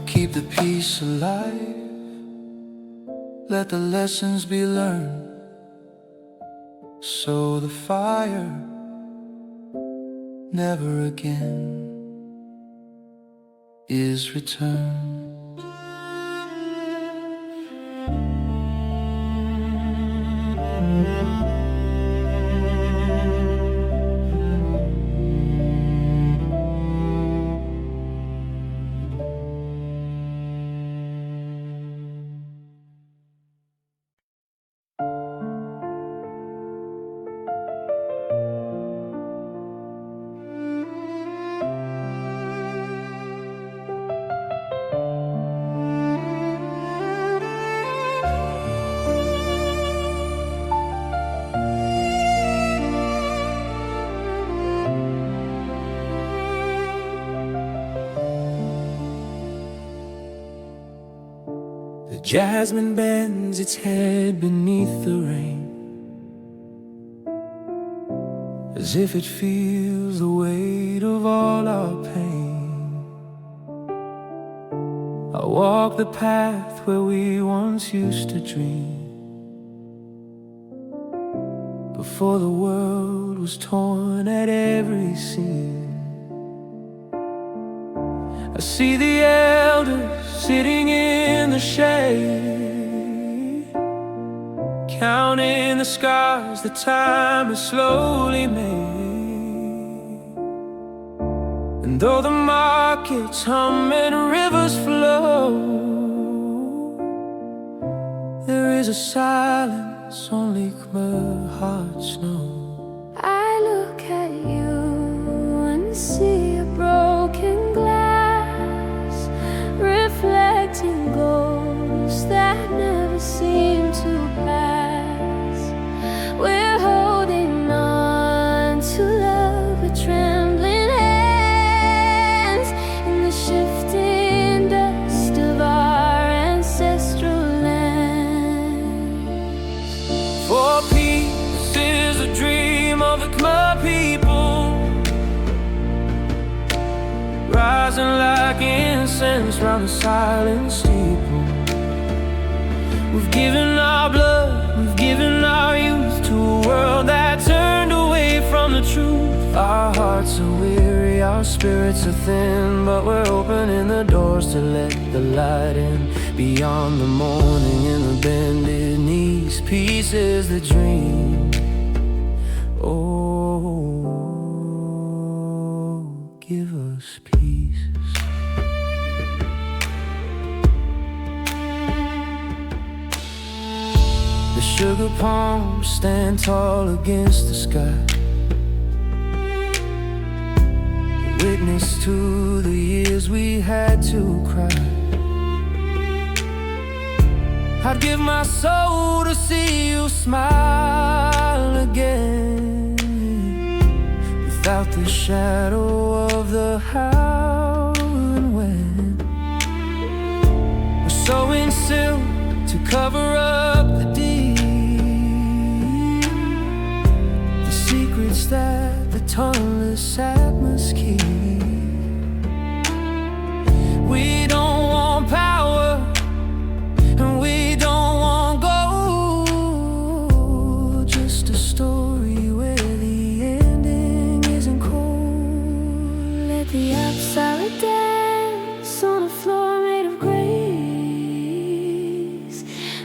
keep the peace alive. Let the lessons be learned, so the fire never again is returned. The jasmine bends its head beneath the rain, as if it feels the weight of all our pain. I walk the path where we once used to dream, before the world was torn at every seam. I see the elders sitting in the shade, counting the scars that time has slowly made. And though the markets hum and rivers flow, there is a silence only Khmer hearts know. I look at you and see a broken glass, reflecting ghosts that never seem to pass. We're holding on to love with trembling hands in the shifting dust of our ancestral land. For peace is a dream of the Khmer people, rising like incense round the silent steeple. We've given our blood, we've given our youth to a world that turned away from the truth. Our hearts are weary, our spirits are thin, but we're opening the doors to let the light in. Beyond the mourning and the bended knees, peace is the dream. Oh. The sugar palms stand tall against the sky, witness to the years we had to cry. I'd give my soul to see you smile again, without the shadow of the how and when. We're sewing silk to cover up the deed, the secrets that the tongueless sap must keep. We don't want power, and we don't want gold, just a story where the ending isn't cold. Let the apsara dance on a floor made of grace.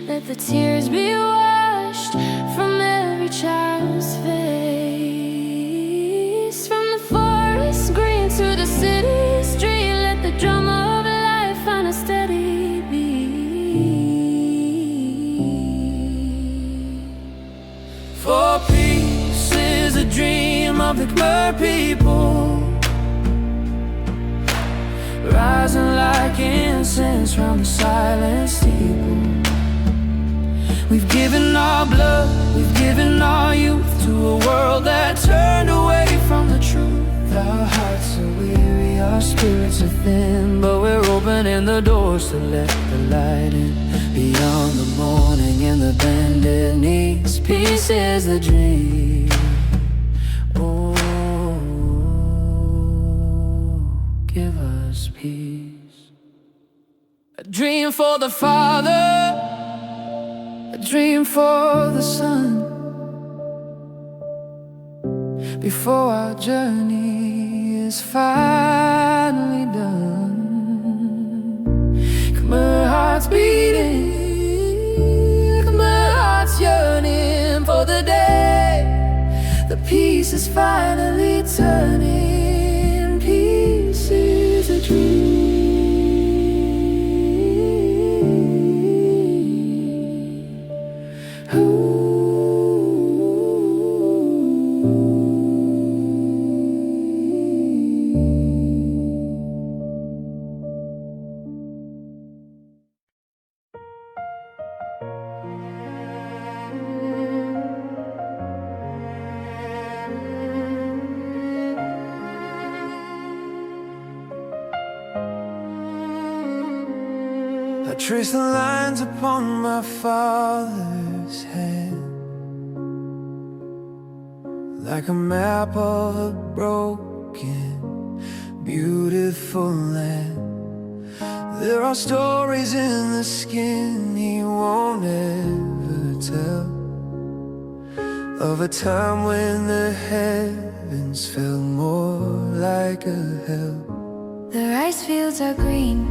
Let the tears be washed from every child's face. From the forest green to the city street, let the drum of life find a steady beat. For peace is a dream of the Khmer people, rising like incense from the silent steeple. We've given our blood, we've given our youth to a world that turned away from the truth. Our hearts are weary, our spirits are thin, but we're opening the doors to let the light in. Beyond the morning and the bended knees, peace is the dream. Oh, give us peace. A dream for the Father, a dream for the Son, before our journey is finally done. Khmer hearts beating, Khmer hearts yearning for the day the peace is finally turning. Peace is a dream. I trace the lines upon my father's hand, like a map of a broken, beautiful land. There are stories in the skin he won't ever tell, of a time when the heavens felt more like a hell. The rice fields are green,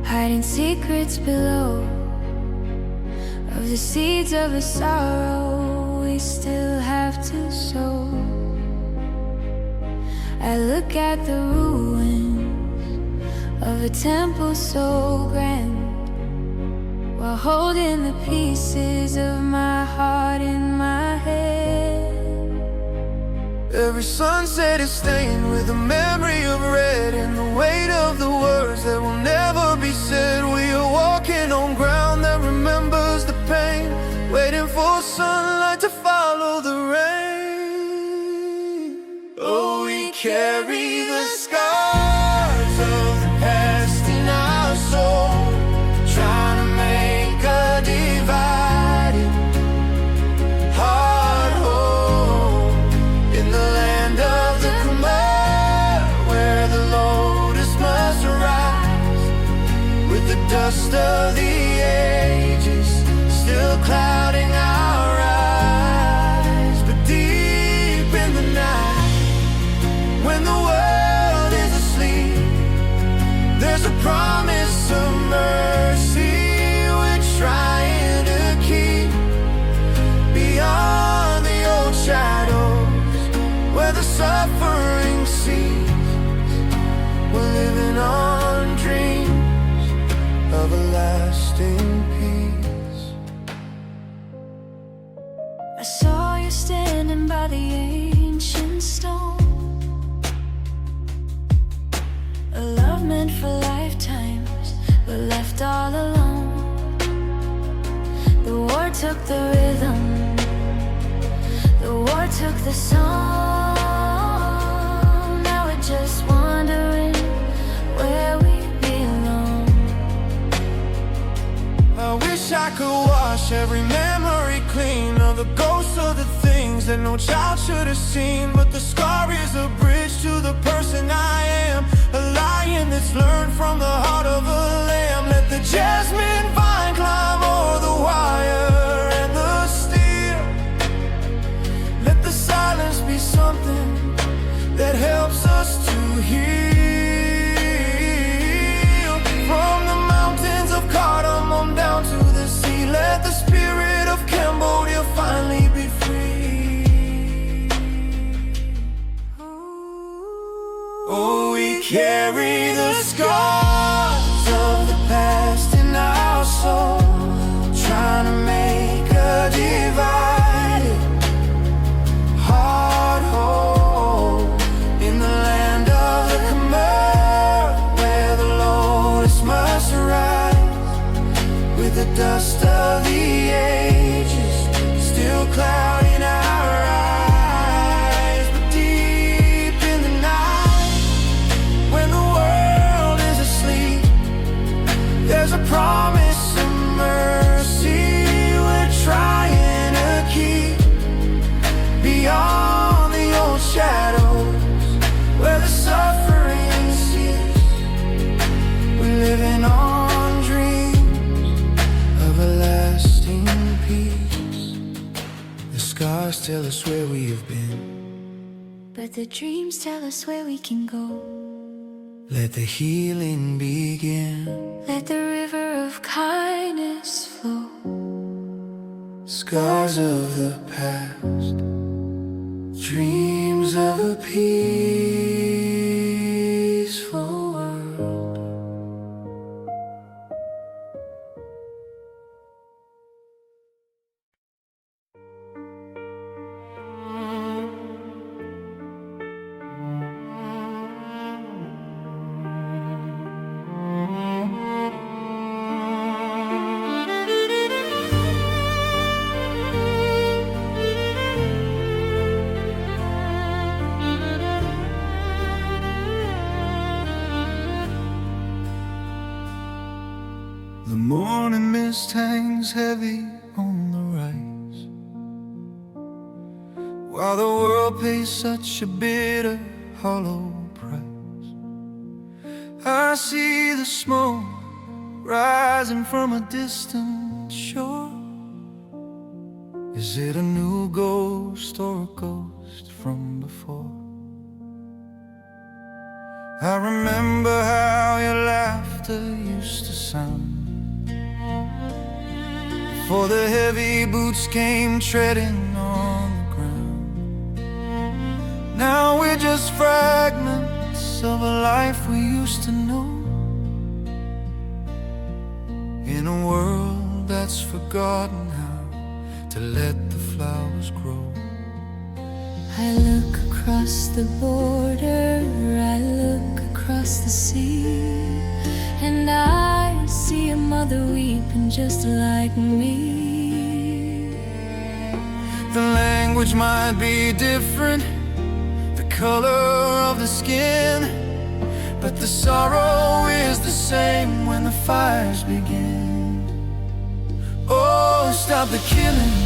hiding secrets below, of the seeds of a sorrow we still have to sow. I look at the ruins of a temple so grand, while holding the pieces of my heart in my hand. Every sunset is stained with the memory of red and the weight of the words that will never be said. We are walking on ground that remembers the pain, waiting for sunlight to follow the rain. Oh, we carry the scars of the past in our soul, trying to make a divided heart whole. In the land of the Khmer, where the lotus must rise, with the dust of the ages still clouding our eyes. But deep in the night, when the world is asleep, there's a promise of mercy we're trying to keep. Beyond the old shadows, where the suffering ceases, we're living on dreams of a lasting peace. the ancient stone. A love meant for lifetimes, but left all alone. The war took the rhythm, the war took the song. Now we're just wondering where we belong. I wish I could wash every memory clean of the ghosts of the things that no child should have seen. But the scar is a bridge to the person I am, a lion that's learned from the heart of a lamb. Let the jasmine vine climb o'er the wire and the steel. Let the silence be something that helps us to heal. From the mountains of cardamom down to the sea, let the spirit of Cambodia finally be free. Oh, we carry the scars of the past in our soul, trying to make a divided heart whole. In the land of the Khmer, where the lotus must rise, with the dust of the ages still clouding our eyes. But deep in the night, when the world is asleep, there's a promise of mercy we're trying to keep. Beyond the old shadows, where the suffering cease, we're living on dreams of a lasting peace. The scars tell us where we have been, But the dreams tell us where we can go. let the healing begin. Let the river of kindness flow. Scars of the past, dreams of a peaceful world. The morning mist hangs heavy on the rise, while the world pays such a bitter, hollow price. I see the smoke rising from a distant shore. Is it a new ghost or a ghost from before? I remember how your laughter used to sound before the heavy boots came treading on the ground. Now we're just fragments of a life we used to know, in a world that's forgotten how to let the flowers grow. I look across the border, I look across the sea, and I see a mother weeping just like me. The language might be different, the color of the skin, but the sorrow is the same when the fires begin. Oh, stop the killing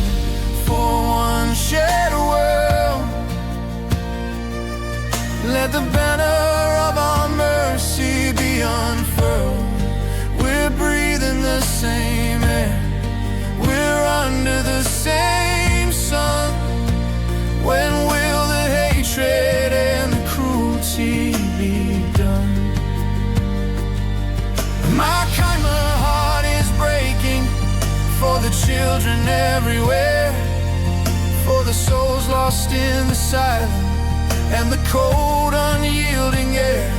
for one shared world. Let the banner of our mercy be unfurled. We're breathing the same air, we're under the same sun. When will the hatred and the cruelty be done? My Khmer heart is breaking for the children everywhere, for the souls lost in the silence and the cold unyielding air.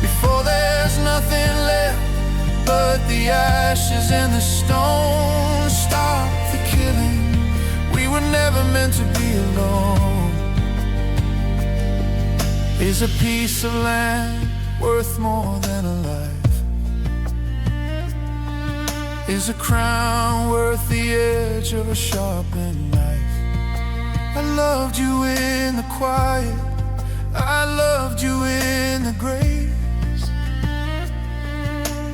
Before there's nothing left but the ashes and the stones. Stop the killing, we were never meant to be alone. Is a piece of land worth more than a life? Is a crown worth the edge of a sharpened knife? I loved you in the quiet, I loved you in the grace.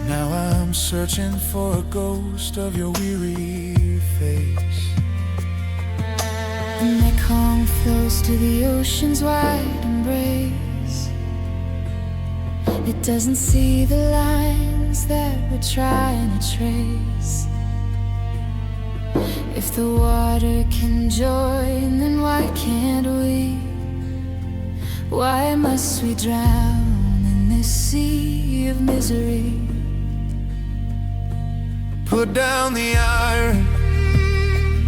Now I'm searching for a ghost of your weary face. The Mekong flows to the ocean's wide embrace. It doesn't see the lines that we're trying to trace. If the water can join, then why can't we? Why must we drown in this sea of misery? Put down the iron,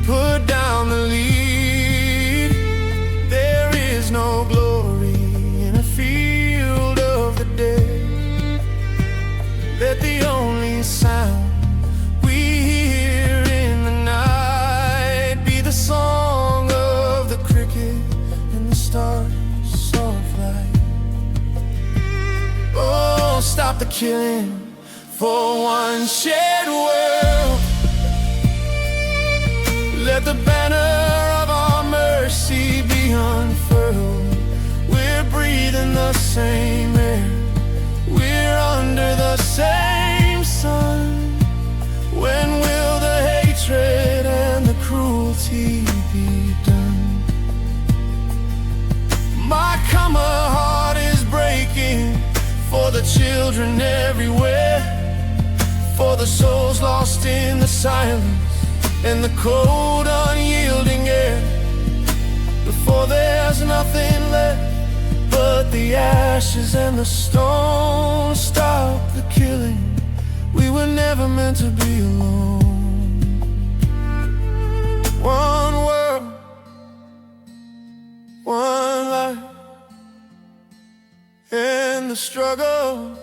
put down the lead. There is no glory in a field of the dead. Let the only sound we hear in the night be the song of the cricket and the stars' soft light. Oh, stop the killing for one shared world. Let the banner of our mercy be unfurled. We're breathing the same air, we're under the same sun. When will the hatred and the cruelty be done? My Khmer heart is breaking for the children everywhere, for the souls lost in the silence and the cold unyielding air. Before there's nothing left but the ashes and the stones. Stop the killing, we were never meant to be alone. One world, one life, and the struggle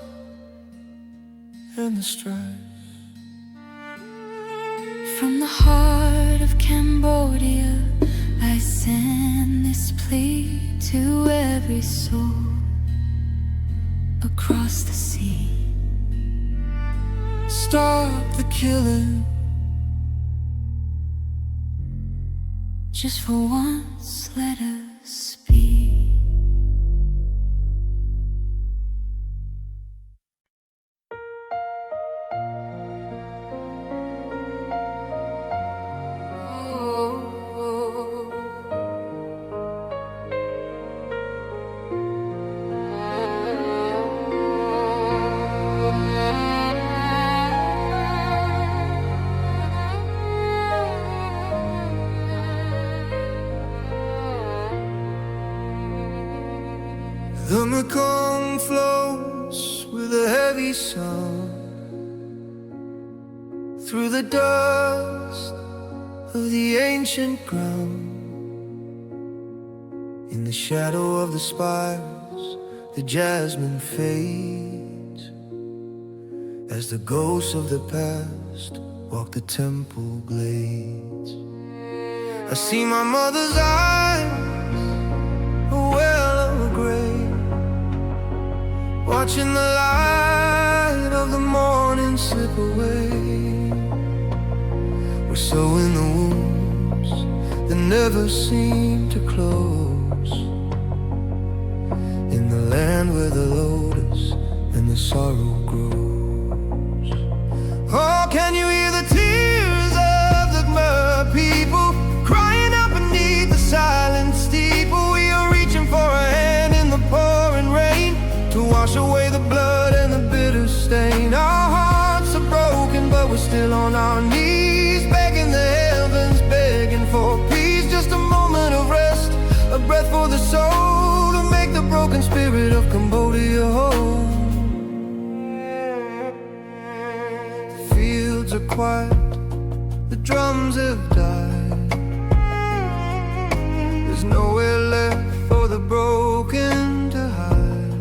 and the strife. From the heart of Cambodia, I send this plea to every soul across the sea. Stop the killing, just for once let us be. the Mekong flows with a heavy sound through the dust of the ancient ground. In the shadow of the spires, the jasmine fades as the ghosts of the past walk the temple glades. I see my mother's eyes, a well of a grave, watching the light of the morning slip away. We're sewing the wounds that never seem to close, in the land where the lotus and the sorrow grows. Oh, can you hear the tears of the Khmer people crying out beneath the silent steeple? We are reaching for a hand in the pouring rain to wash away the blood and the bitter stain. Our hearts are broken, but we're still on our knees, begging the heavens, begging for peace. Just a moment of rest, a breath for the soul, to make the broken spirit of Cambodia whole. The fields are quiet, the drums have died. There's nowhere left for the broken to hide.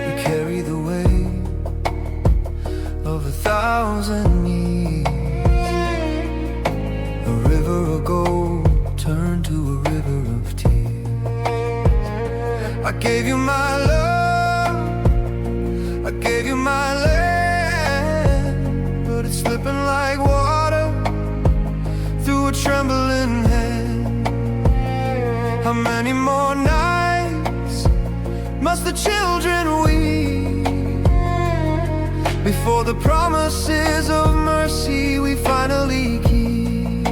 We carry the weight of 1,000 years, a river of gold I gave you my love, I gave you my land, but it's slipping like water through a trembling hand. How many more nights must the children weep before the promises of mercy we finally keep?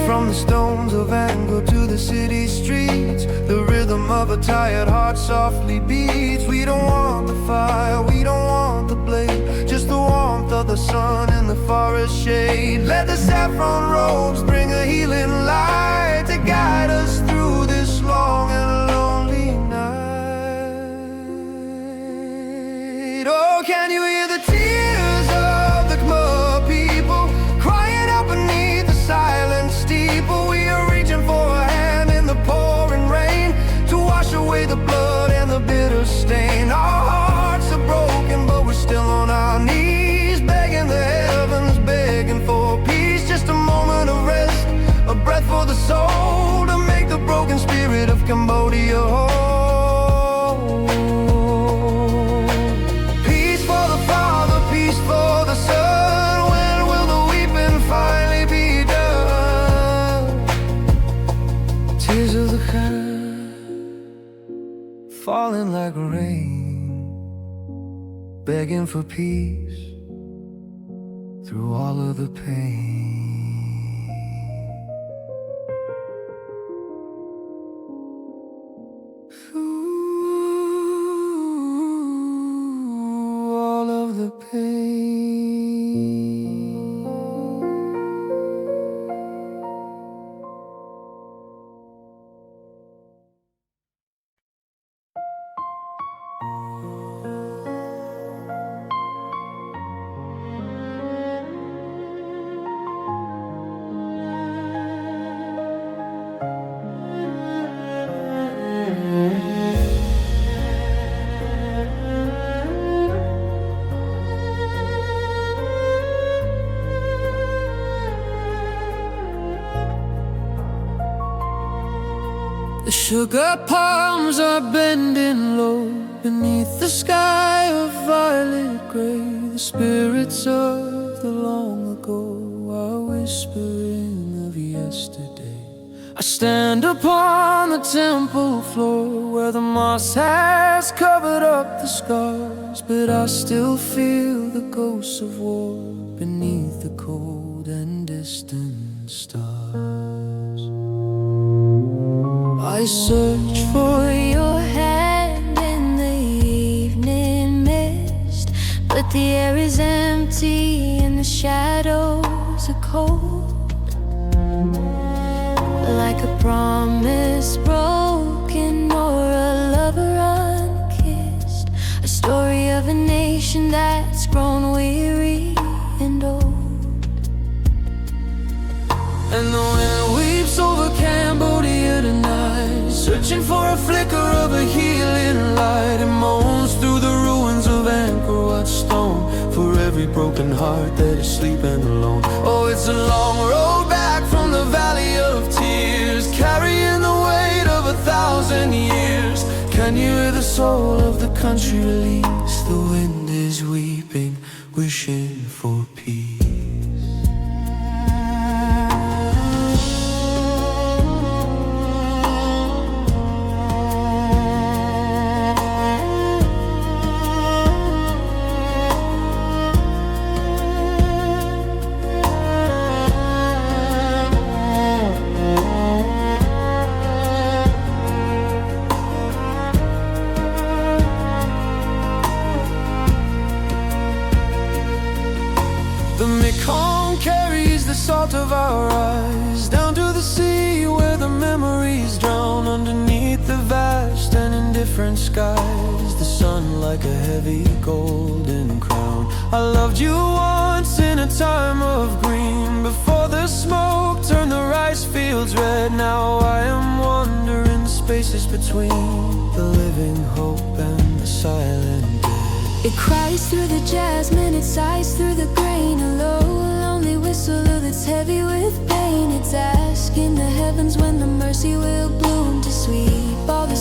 From the stones of anger to the city streets, the rhythm of a tired heart softly beats. We don't want the fire, we don't want the blade, just the warmth of the sun in the forest shade. Let the saffron robes bring a healing light to guide us through this long and lonely night. Oh, can you hear the tears of the Khmer people crying out beneath the silent steeple? We are reaching for a hand in the pouring rain to wash away the blood and the bitter stain. Our hearts are broken, but we're still on our knees, begging the heavens, begging for peace. Just a moment of rest, a breath for the soul, to make the broken spirit of Cambodia whole. Peace for the Father, peace for the Son. When will the weeping finally be done? Tears of the Khmer falling like rain, begging for peace through all of the pain. Through all of the pain. The sugar palms are bending low beneath the sky of violet gray. The spirits of the long ago are whispering of yesterday. I stand upon the temple floor where the moss has covered up the scars, but I still feel the ghosts of war beneath the cold and distant stars. I search for your hand in the evening mist, but the air is empty and the shadows are cold, like a promise broken or a lover unkissed, a story of a nation that's grown weary and old. And the wind weeps over Cambodia tonight, searching for a flicker of a healing light. It moans through the ruins of Angkor Wat stone for every broken heart that is sleeping alone. Oh, it's a long road back from the valley of tears, carrying the weight of 1,000 years. Can you hear the soul of the country release? The wind is weeping, wishing for peace. The Mekong carries the salt of our eyes down to the sea where the memories drown underneath the vast and indifferent skies. The sun like a heavy golden crown. I loved you once in a time of green, before the smoke turned the rice fields red. Now I am wandering spaces between the living hope and the silent dead. It cries through the jasmine, it sighs through the grain. A low, lonely whistle that's heavy with pain. It's asking the heavens when the mercy will bloom to sweep all the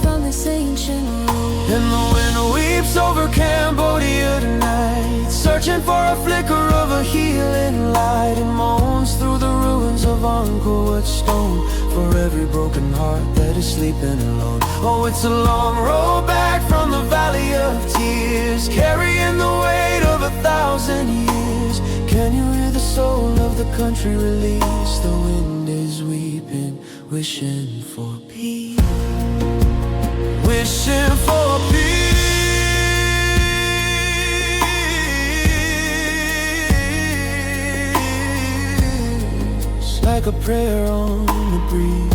from this ancient road. And the wind weeps over Cambodia tonight, searching for a flicker of a healing light. It moans through the ruins of Angkor Wat stone, for every broken heart that is sleeping alone. Oh, it's a long road back from the valley of tears, carrying the weight of 1,000 years. Can you hear the soul of the country release? The wind is weeping, wishing for peace, wishing for peace, like a prayer on the breeze.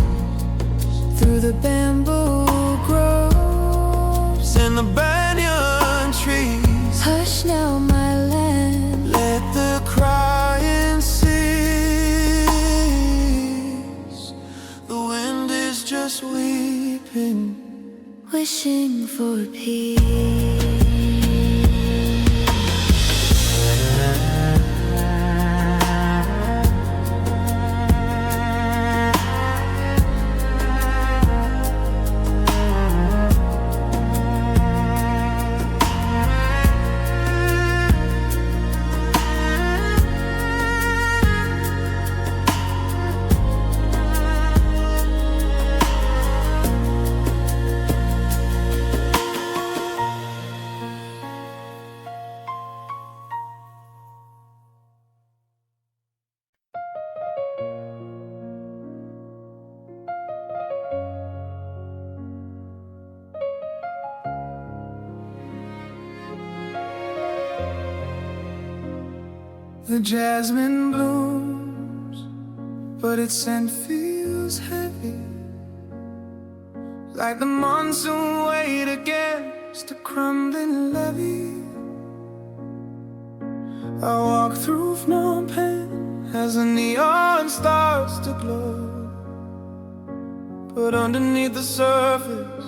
Through the bamboo groves And the banyan trees, hush now, my land. let the crying cease. The wind is just weeping, Wishing for peace. The jasmine blooms, but its scent feels heavy, like the monsoon weight against a crumbling levee. I walk through Phnom Penh as the neon starts to glow, but underneath the surface,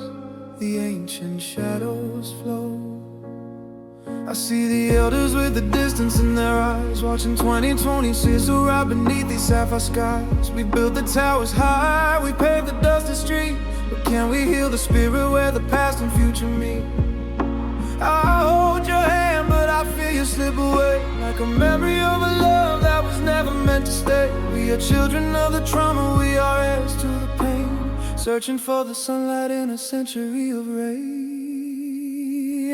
the ancient shadows flow. I see the elders with the distance in their eyes, watching 2020 sizzle right beneath these sapphire skies. We built the towers high, we paved the dusty street, but can we heal the spirit where the past and future meet? I hold your hand, but I feel you slip away, like a memory of a love that was never meant to stay. We are children of the trauma, we are heirs to the pain, searching for the sunlight in a century of rain.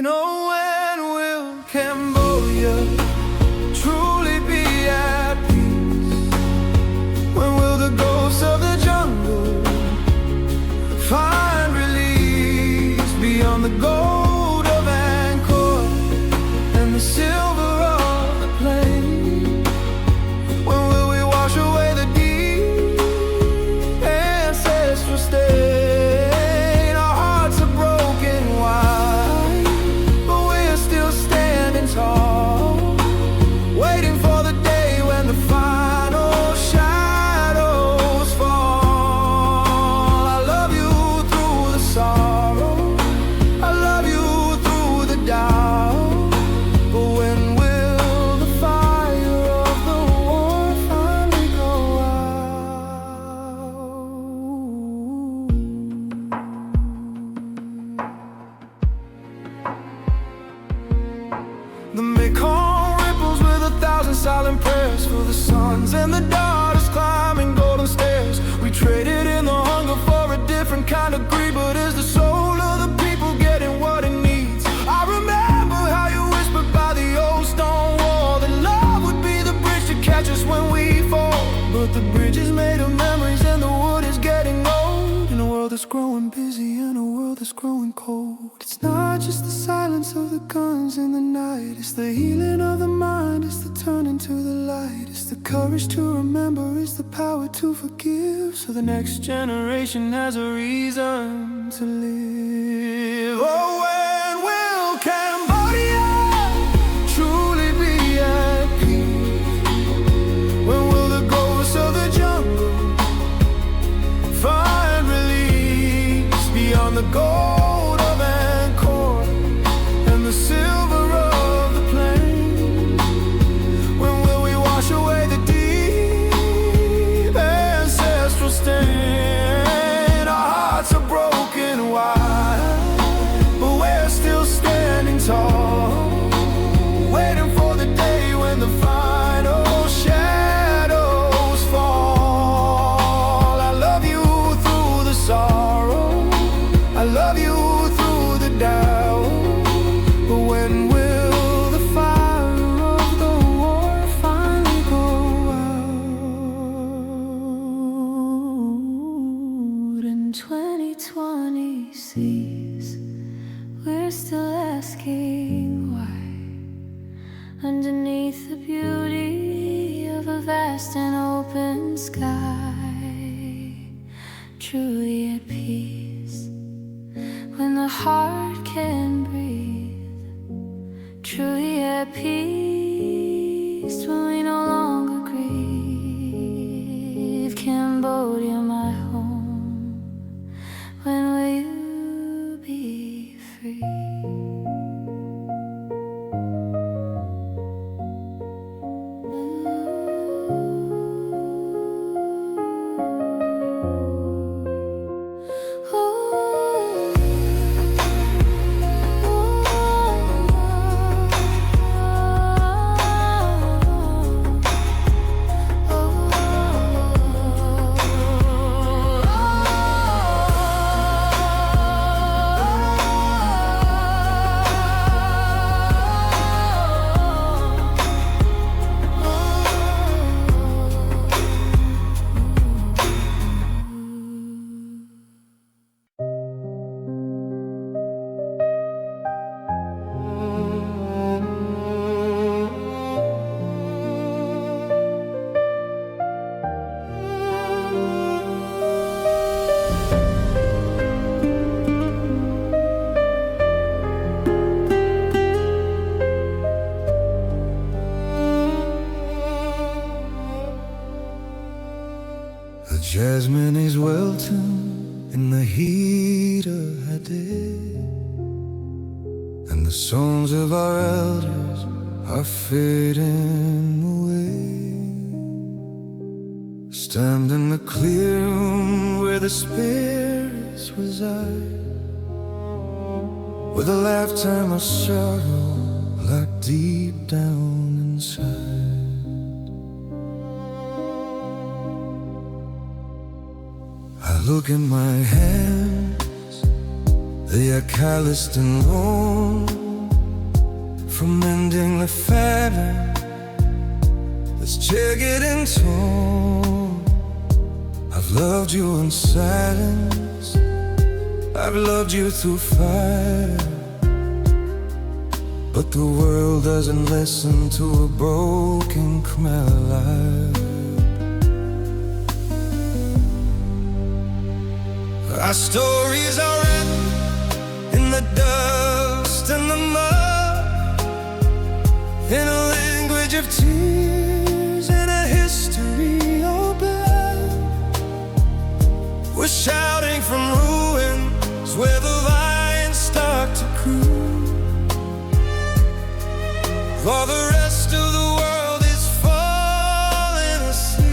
Oh, when will Cambodia truly be at peace? When will the ghosts of the jungle find release beyond the gold of Angkor and the silver of the plain? When will we wash away the deep ancestral stain? Our hearts are broken wide, but we are still standing tall, waiting for the day when the final shadows fall. I love you through the sorrow, I love you through the doubt, but when will the fire of the war finally go out? The Mekong ripples with 1,000 silent prayers for the sons and the daughters climbing golden stairs. We traded in the hunger for a different kind of greed, but is the soul of the people getting what it needs? I remember how you whispered by the old stone wall that love would be the bridge to catch us when we fall. But the bridge is made of memories and the wood is getting old, in a world that's growing busy and a world that's growing cold. It's not just the silence of the guns in the night, it's the healing of the mind, it's the turning to the light, it's the courage to remember, it's the power to forgive, so the next generation has a reason to live. Oh, when will Cambodia truly be at peace? When will the ghosts of the jungle find release beyond the gold of Angkor and the silver of the plain? When will we wash away the deep ancestral stain? Our hearts are broken wide, beneath the beauty of a vast and open sky, truly at peace when the heart can breathe, truly at peace when we no longer grieve. Cambodia, my home, when will you be free? The jasmine is wilting in the heat of her day, and the songs of our elders are fading away. Stand in the clear room where the spirits reside, with a lifetime of sorrow locked deep down inside. I look in my hands, they are calloused and worn from mending the fabric that's jagged and torn. I've loved you in silence, I've loved you through fire, but the world doesn't listen to a broken Khmer life. Our stories are written in the dust and the mud, in a language of tears and a history of blood. We're shouting from ruins where the lions start to croon, while the rest of the world is falling asleep.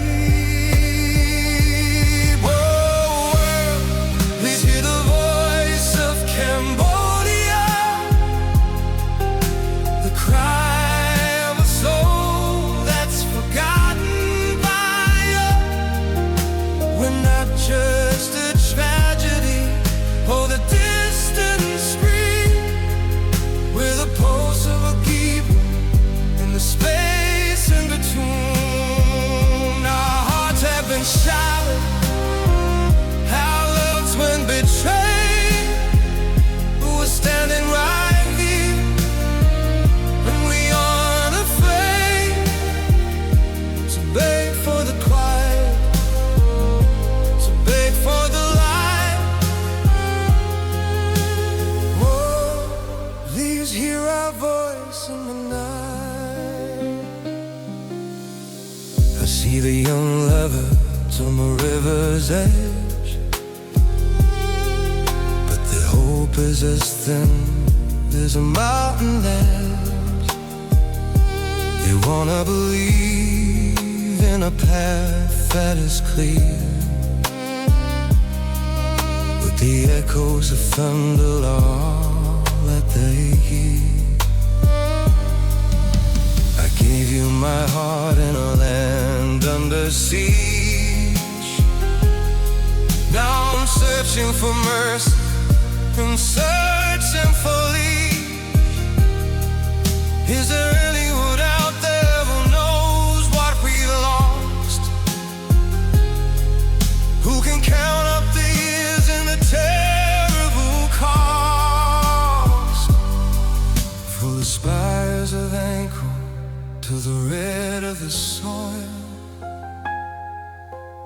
Just a tragedy, or the distant scream, with the pulse of a keeper in the space in between. Our hearts have been shattered, our loves went betrayed, but we're standing right here, and we aren't afraid to beg for the quiet, for the light. Oh, please hear our voice in the night. I see the young lovers on the river's edge, but their hope is as thin as a mountain ledge. They wanna believe in a path that is clear, the echoes of thunder all that they hear. I gave you my heart in a land under siege. Now I'm searching for mercy and searching for leave. Is there anyone out there who knows what we lost, who can count up the years and the terrible cost, for the spires of ankle to the red of the soil.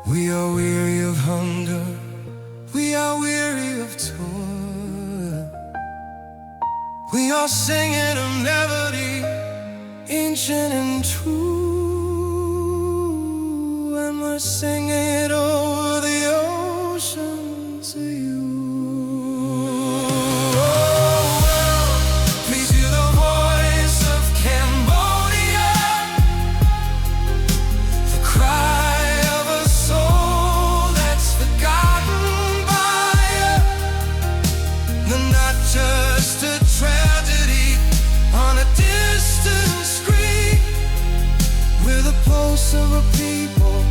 We are weary of hunger, we are weary of toil. We are singing a melody, ancient and true, and we're singing it over the ocean to you. Of a people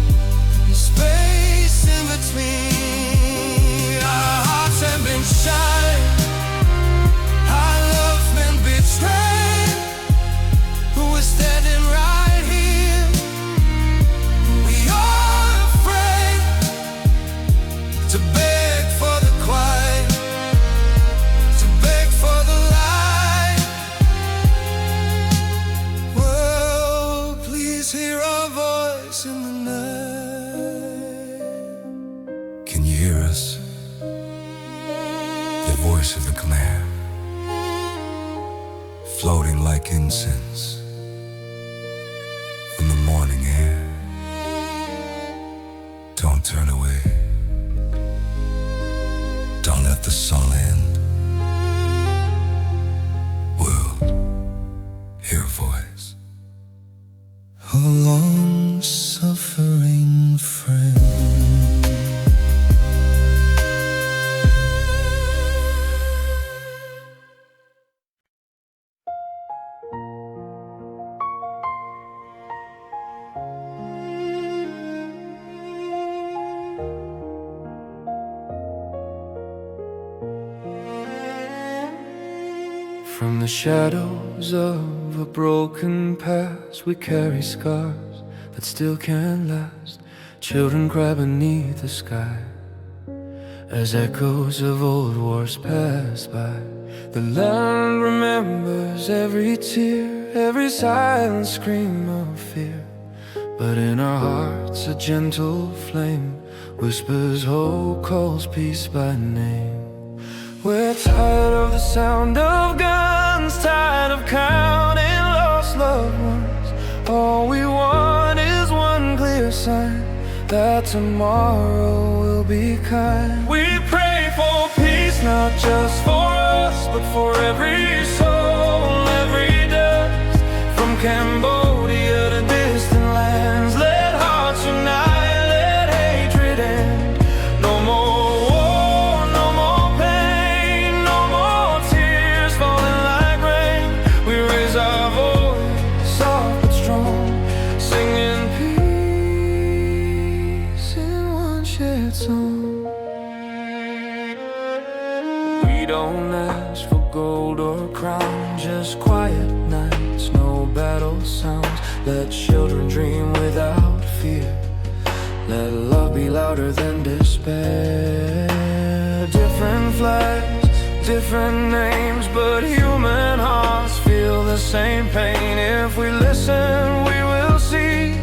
and space in between. Our hearts have been shattered, our love's been betrayed, but we're standing right here. We are afraid to beg for the quiet, to beg for the light. Well, please hear our voice in the night. Can you hear us? The voice of the Khmer, floating like incense in the morning air. Don't turn away. Don't let the sun end. We'll hear a voice. A long-suffering friend. From the shadows of a broken past, we carry scars that still can't last. Children cry beneath the sky as echoes of old wars pass by. The land remembers every tear, every silent scream of fear. But in our hearts a gentle flame whispers hope, calls peace by name. We're tired of the sound of guns, tired of counting lost loved ones. All we want is one clear sign that tomorrow will be kind. We pray for peace, not just for us, but for every soul, every dust. From Cambodia to distant lands, let hearts unite, let hatred end. No more war, no more pain, no more tears falling like rain. We raise our voice, soft but strong, singing peace in one shared song. We don't ask for gold or crown, just quiet nights, no battle sounds. Let children dream without fear, let love be louder than despair. Different flags, different names, but human hearts feel the same pain. If we listen, we will see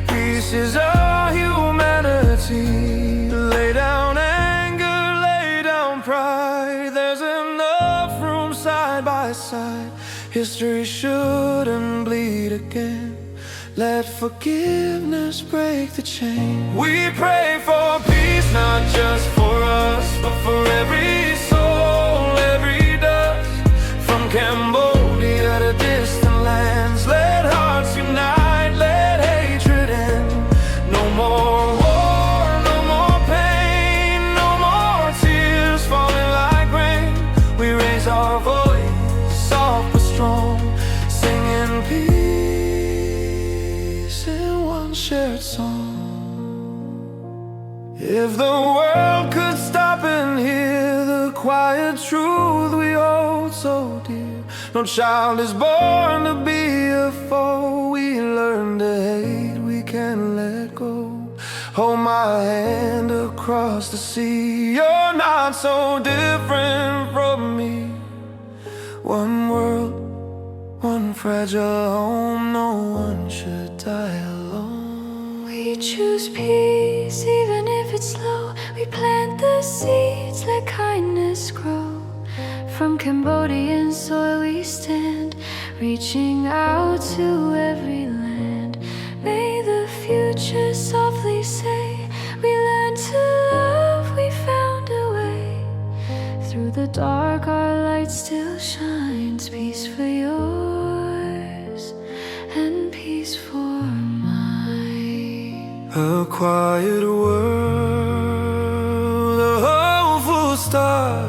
peace is our humanity. Lay down anger, lay down pride. There's enough room side by side. History shouldn't bleed again. Let forgiveness break the chain. We pray for peace, not just for us, but for every soul, every dust. From Cambodia to distant lands, let hearts unite, let hatred end. No more war, no more pain, no more tears falling like rain. We raise our voice, soft but strong, singing peace in one shared song. If the world could stop and hear the quiet truth we hold so dear, no child is born to be a foe. We learn to hate, we can't let go. Hold my hand across the sea. You're not so different from me. One world, one fragile home, no one should die alone. We choose peace even if it's slow. We plant the seeds, let kindness grow. From Cambodian soil we stand, reaching out to every land. May the future softly say, we learned to love, we found a way. Through the dark our light still shines. Peace for yours and peace for mine. A quiet world, a hopeful star,